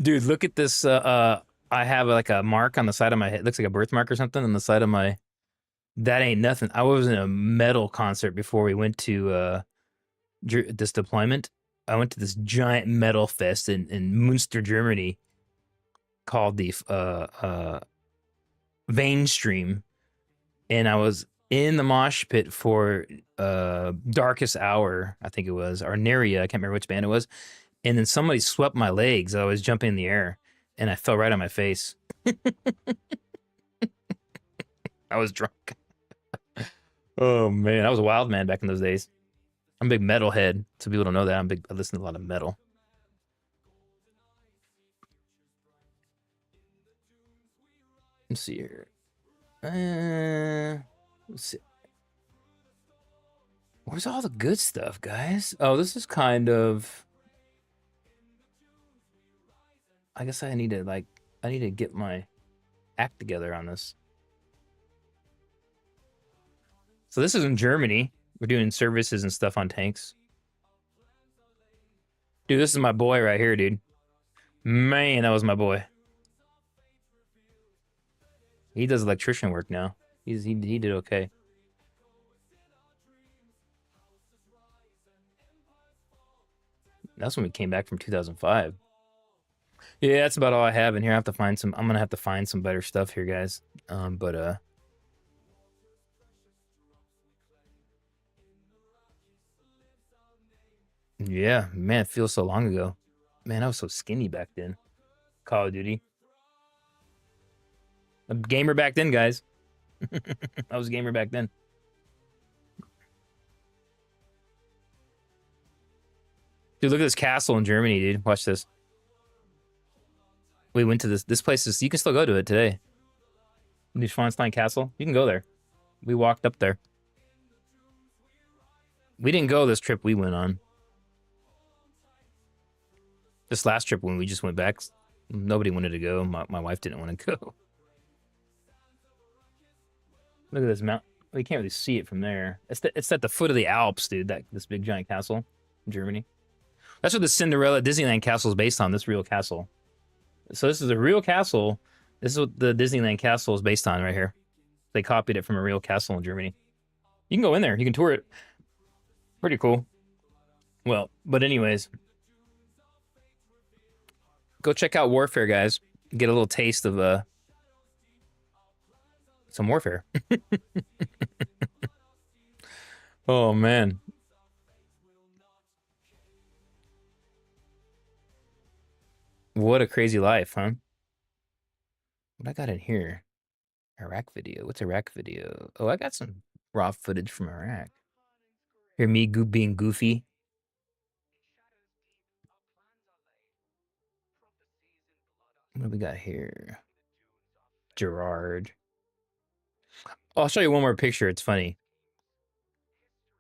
Dude, look at this. I have like a mark on the side of my head. It looks like a birthmark or something on the side of my. That ain't nothing. I was in a metal concert before we went to this deployment. I went to this giant metal fest in Munster, Germany, called the Mainstream, and I was in the mosh pit for Darkest Hour, I think it was, or Neria, I can't remember which band it was. And then somebody swept my legs. I was jumping in the air and I fell right on my face. I was drunk. Oh man, I was a wild man back in those days. I'm a big metal head. So people don't know that. I listen to a lot of metal. Let's see here. Let's see. Where's all the good stuff, guys? Oh, this is kind of. I guess I need to get my act together on this. So this is in Germany. We're doing services and stuff on tanks. Dude, this is my boy right here, dude. Man, that was my boy. He does electrician work now. He did okay. That's when we came back from 2005. Yeah, that's about all I have in here. I have to find some. I'm gonna have to find some better stuff here, guys. But yeah, man, it feels so long ago. Man, I was so skinny back then. Call of Duty. A gamer back then, guys. I was a gamer back then. Dude, look at this castle in Germany, dude. Watch this. We went to this place is you can still go to it today. Neuschwanstein Castle. You can go there. We walked up there. We didn't go this trip we went on. This last trip when we just went back, nobody wanted to go. My wife didn't want to go. Look at this mountain. We can't really see it from there. It's at the foot of the Alps, dude. This big giant castle in Germany. That's what the Cinderella Disneyland castle is based on. This real castle. So this is a real castle. This is what the Disneyland castle is based on right here. They copied it from a real castle in Germany. You can go in there. You can tour it. Pretty cool. Well, but anyways, go check out Warfare, guys. Get a little taste of some Warfare. Oh man. What a crazy life, huh? What I got in here? Iraq video. What's Iraq video? Oh, I got some raw footage from Iraq. Hear me being goofy. What do we got here? Gerard. Oh, I'll show you one more picture. It's funny.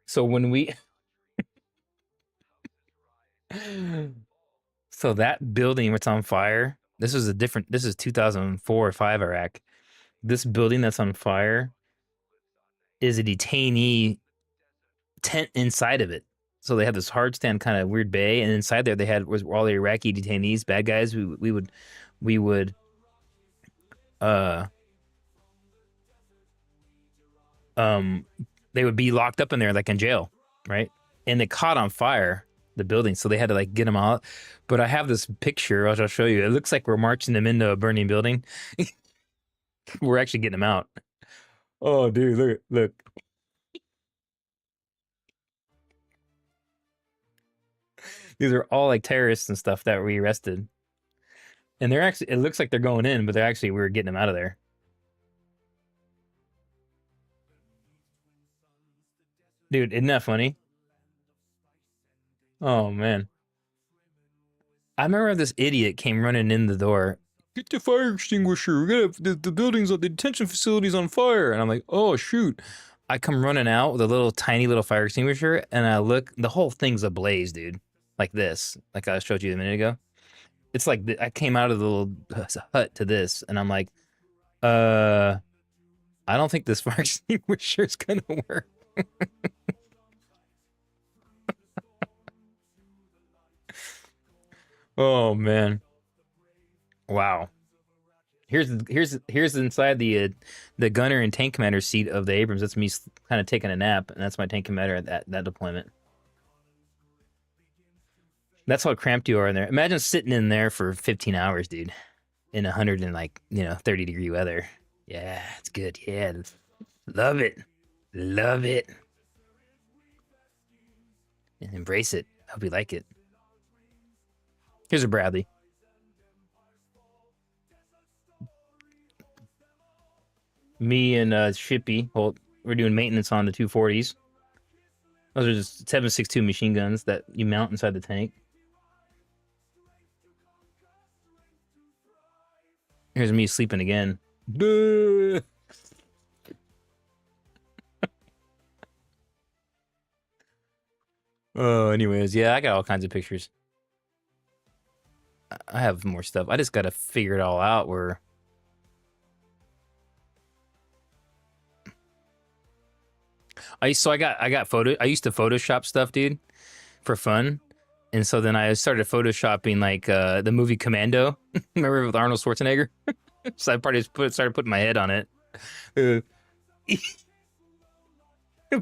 So when we so that building that's on fire, this is 2004 or 5 Iraq. This building that's on fire is a detainee tent inside of it. So they had this hard stand kind of weird bay, and inside there they had was all the Iraqi detainees, bad guys. We would uh um they would be locked up in there like in jail, right? And they caught on fire the building, so they had to like get them out. But I have this picture, which I'll show you. It looks like we're marching them into a burning building. We're actually getting them out. Oh, dude, look. These are all like terrorists and stuff that we arrested. And they're actually, it looks like they're going in, but they're actually, we were getting them out of there. Dude, isn't that funny? Oh, man. I remember this idiot came running in the door. Get the fire extinguisher. We got the buildings, the detention facilities on fire. And I'm like, oh, shoot. I come running out with a little tiny little fire extinguisher, and I look, the whole thing's ablaze, dude. Like this, like I showed you a minute ago. It's like I came out of the little hut to this, and I'm like, uh, I don't think this fire extinguisher is gonna work. Oh man, wow. Here's inside the gunner and tank commander seat of the Abrams. That's me kind of taking a nap, and that's my tank commander at that deployment. That's how cramped you are in there. Imagine sitting in there for 15 hours, dude, in 100 and like 30-degree weather. Yeah, it's good. Yeah, love it, love it, and embrace it. Hope you like it. Here's a Bradley. Me and Shippy, well, we're doing maintenance on the 240s. Those are just 7.62 machine guns that you mount inside the tank. Here's me sleeping again. Duh. Oh, anyways, yeah, I got all kinds of pictures. I have more stuff. I just got to figure it all out. Where I got photo. I used to Photoshop stuff, dude, for fun. And so then I started photoshopping like the movie Commando. Remember with Arnold Schwarzenegger? So I started putting my head on it. Uh,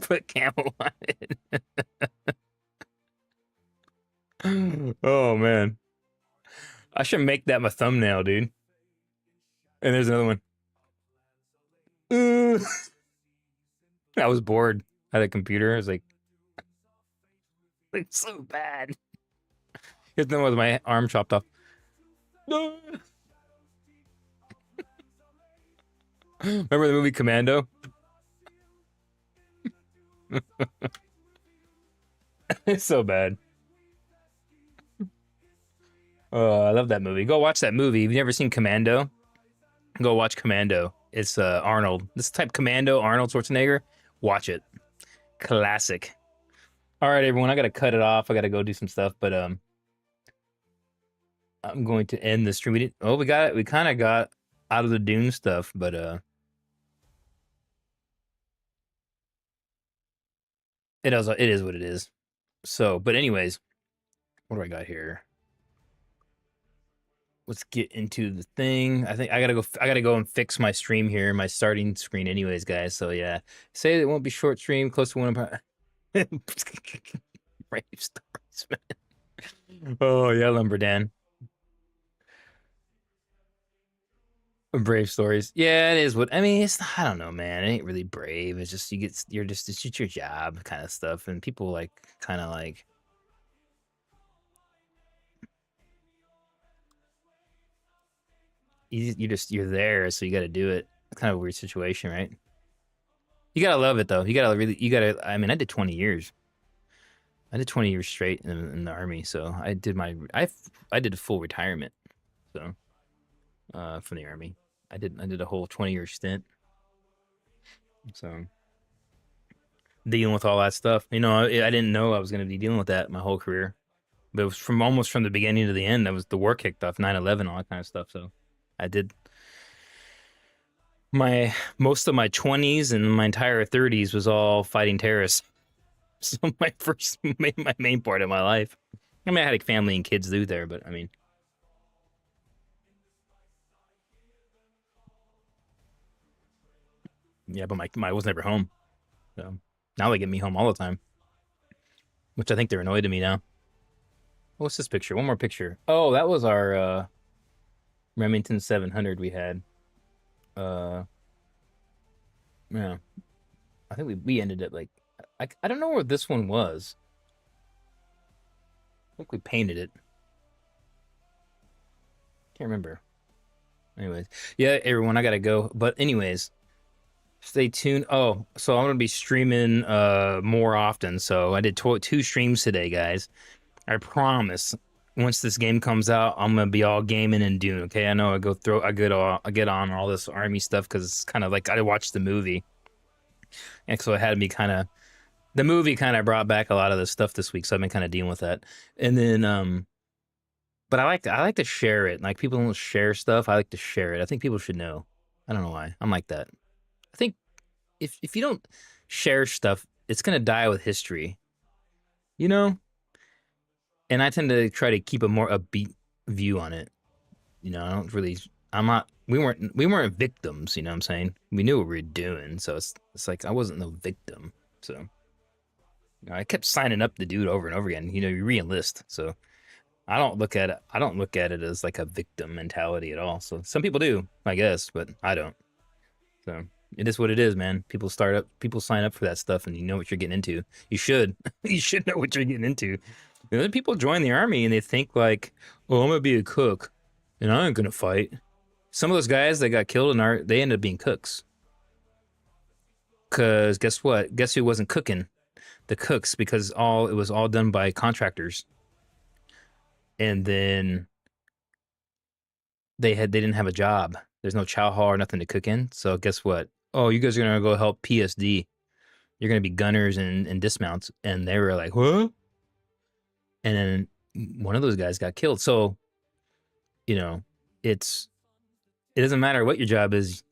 put camo on it. Oh man, I should make that my thumbnail, dude. And there's another one. Uh, I was bored. I had a computer. I was like so bad. Here's the one with my arm chopped off. Remember the movie Commando? It's so bad. Oh, I love that movie. Go watch that movie. If you've never seen Commando, go watch Commando. It's Arnold. This type Commando, Arnold Schwarzenegger. Watch it. Classic. All right, everyone. I gotta cut it off. I gotta go do some stuff, but I'm going to end the stream. We got it. We kind of got out of the Dune stuff, but it is what it is. So, but anyways, what do I got here? Let's get into the thing. I think I gotta go and fix my stream here, my starting screen anyways, guys. So yeah. Say it won't be short stream, close to one. Brave stories, man. Oh yeah, Lumberdan. Brave stories. Yeah, it is what I mean, it's I don't know, man. It ain't really brave. It's just it's just your job kind of stuff. And people like kind of like you're there, so you gotta do it. It's kind of a weird situation, right? You gotta love it though. You gotta I mean, I did 20 years. I did 20 years straight in the army, so I did a full retirement, so from the army. I did a whole 20-year stint, so dealing with all that stuff. I didn't know I was going to be dealing with that my whole career, but it was from almost from the beginning to the end. That was the war kicked off, 9/11, all that kind of stuff. So I did my most of my 20s and my entire 30s was all fighting terrorists. So my main part of my life. I mean, I had a family and kids through there, but I mean, yeah, but my I was never home. So Now they get me home all the time, which I think they're annoyed at me now. What's this picture? One more picture. Oh, that was our Remington 700 we had. Uh, yeah, I think we ended up like I don't know where this one was. I think we painted it. Can't remember. Anyways, yeah, everyone, I gotta go. But anyways, stay tuned. Oh, so I'm gonna be streaming more often. So I did two streams today, guys. I promise. Once this game comes out, I'm gonna be all gaming and Dune. Okay, I know I get on all this army stuff because it's kind of like I watched the movie, and so it had me kind of the movie kind of brought back a lot of the stuff this week. So I've been kind of dealing with that, and then but I like to share it. Like people don't share stuff. I like to share it. I think people should know. I don't know why. I'm like that. I think if you don't share stuff, it's gonna die with history. You know? And I tend to try to keep a more upbeat view on it. I don't really I'm not we weren't victims, you know what I'm saying? We knew what we were doing, so it's like I wasn't no victim. So I kept signing up the dude over and over again. You re-enlist. So I don't look at it as like a victim mentality at all. So some people do, I guess, but I don't. So it is what it is, man. People sign up for that stuff, and you know what you're getting into. You should, you should know what you're getting into. Then people join the army and they think like, "Oh, I'm gonna be a cook, and I ain't gonna fight." Some of those guys that got killed they ended up being cooks. Cause guess what? Guess who wasn't cooking? The cooks, because all it was all done by contractors, and then they didn't have a job. There's no chow hall or nothing to cook in. So guess what? Oh, you guys are gonna go help PSD. You're gonna be gunners and dismounts. And they were like, what? And then one of those guys got killed. So, you know, it's it doesn't matter what your job is.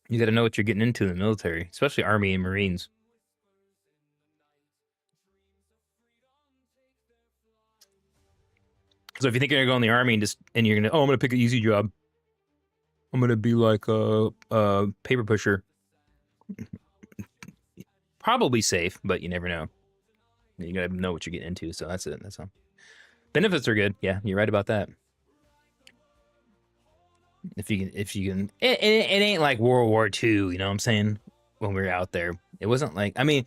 You got to know what you're getting into in the military, especially Army and Marines. So if you think you're gonna go in the Army and you're gonna I'm gonna pick an easy job. I'm gonna be like a paper pusher. Probably safe, but you never know. You gotta know what you're getting into. So that's it. That's all. Benefits are good. Yeah, you're right about that. If you can, it ain't like World War II. You know what I'm saying? When we were out there, it wasn't like. I mean,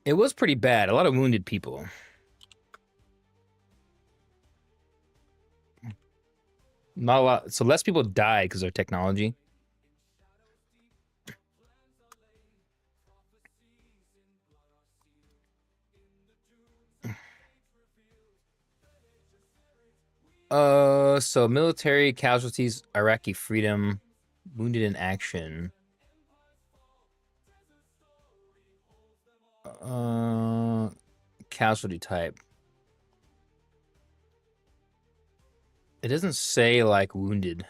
it was pretty bad. A lot of wounded people. Not a lot. So less people died because of technology. So military casualties, Iraqi freedom, wounded in action. Uh, Casualty type. It doesn't say like wounded.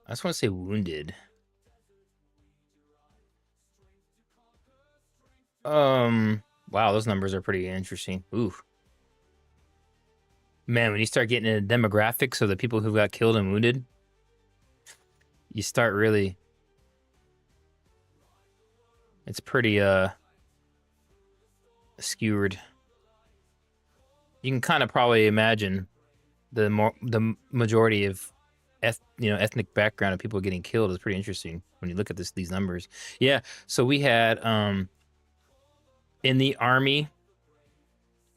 I just want to say wounded. Wow, those numbers are pretty interesting. Ooh. Man, when you start getting into demographics of the people who got killed and wounded, you start really it's pretty skewered. You can kind of probably imagine the majority of ethnic background of people getting killed is pretty interesting when you look at these numbers. Yeah, so we had in the army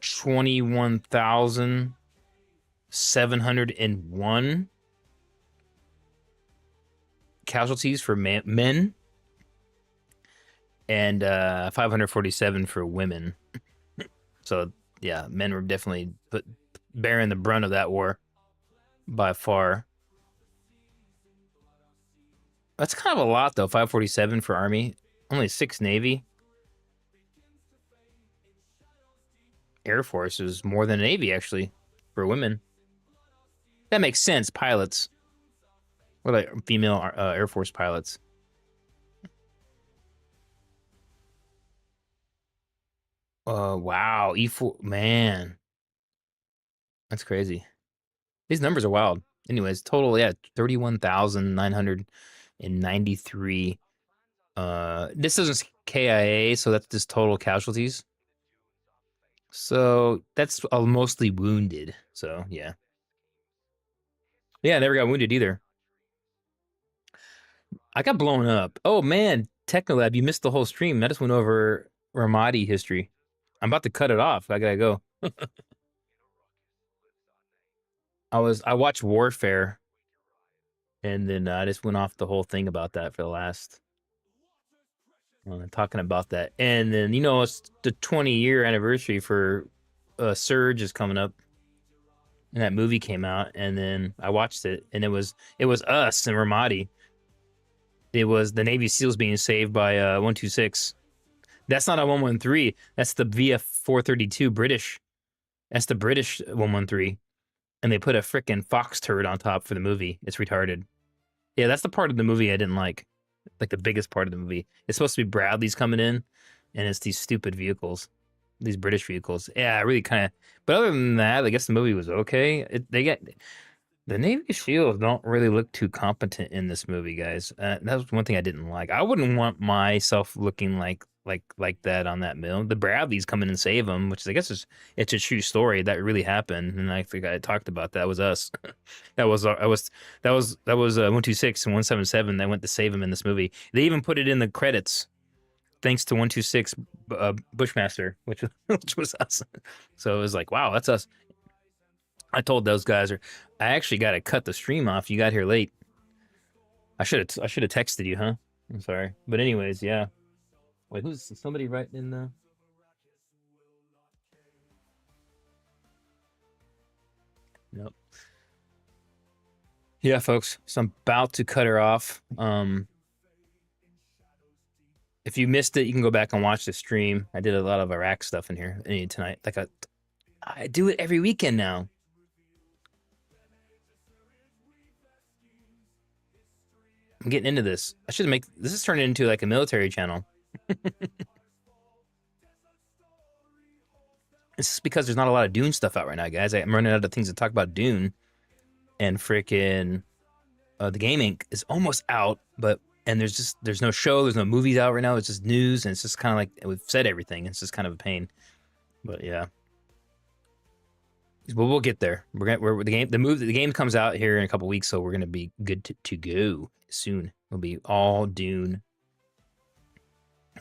21,701 casualties for men and 547 for women. So yeah, men were definitely bearing the brunt of that war by far. That's kind of a lot though. 547 for army, only 6 navy. Air Force is more than Navy actually for women. That makes sense. Pilots, what about female Air Force pilots? Wow, E4, man, that's crazy. These numbers are wild. Anyways, total, yeah, 31,993 This isn't KIA, so that's just total casualties. So that's mostly wounded. So yeah. Yeah, I never got wounded either. I got blown up. Oh man, Technolab, you missed the whole stream. I just went over Ramadi history. I'm about to cut it off. I gotta go. I watched Warfare, and then I just went off the whole thing about that for the last talking about that. And then it's the 20-year anniversary for Surge is coming up, and that movie came out, and then I watched it, and it was us and Ramadi. It was the Navy SEALs being saved by 126. That's not a 113. That's the VF 432 British. That's the British 113. And they put a freaking fox turret on top for the movie. It's retarded. Yeah, that's the part of the movie I didn't like. Like the biggest part of the movie. It's supposed to be Bradley's coming in, and it's these stupid vehicles, these British vehicles. Yeah, I really kind of. But other than that, I guess the movie was okay. They get the Navy SEALs don't really look too competent in this movie, guys. That was one thing I didn't like. I wouldn't want myself looking like that on that mill. The Bradleys come in and save them, which I guess it's a true story that really happened. And I think I talked about that. Was us. That was 126 and 177 that went to save him in this movie. They even put it in the credits, thanks to 126 Bushmaster, which was us. So it was like, wow, that's us. I told those guys, I actually got to cut the stream off. You got here late. I should have texted you, huh? I'm sorry, but anyways, yeah. Wait, who's somebody writing in the? Nope. Yeah, folks. So I'm about to cut her off. If you missed it, you can go back and watch the stream. I did a lot of Iraq stuff in here tonight. I do it every weekend now. I'm getting into this. This is turning into like a military channel. It's just because there's not a lot of Dune stuff out right now, guys. I'm running out of things to talk about Dune, and freaking the Game Inc. is almost out, and there's no show, there's no movies out right now. It's just news, and it's just kind of like we've said everything. It's just kind of a pain, but yeah. But we'll get there. The game comes out here in a couple weeks, so we're gonna be good to go soon. It'll be all Dune.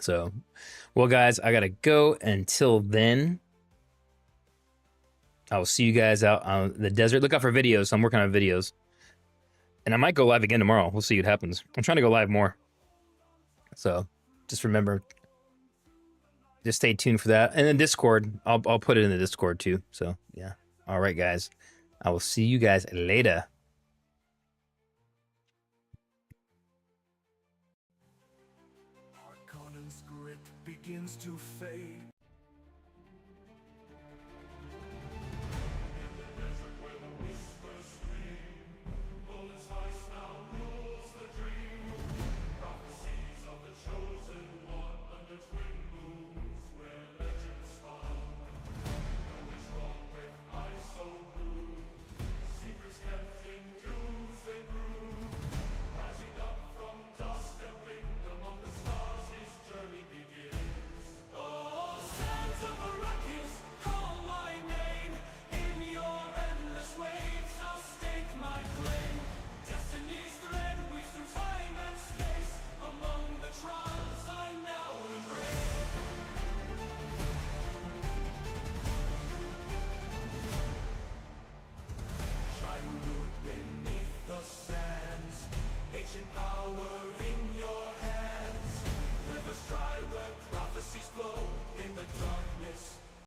So, well, guys, I gotta go. Until then, I will see you guys out on the desert. Look out for videos. I'm working on videos. And I might go live again tomorrow. We'll see what happens. I'm trying to go live more. So just remember, just stay tuned for that. And then Discord, I'll put it in the Discord too. So yeah. All right, guys. I will see you guys later. Begins to fade.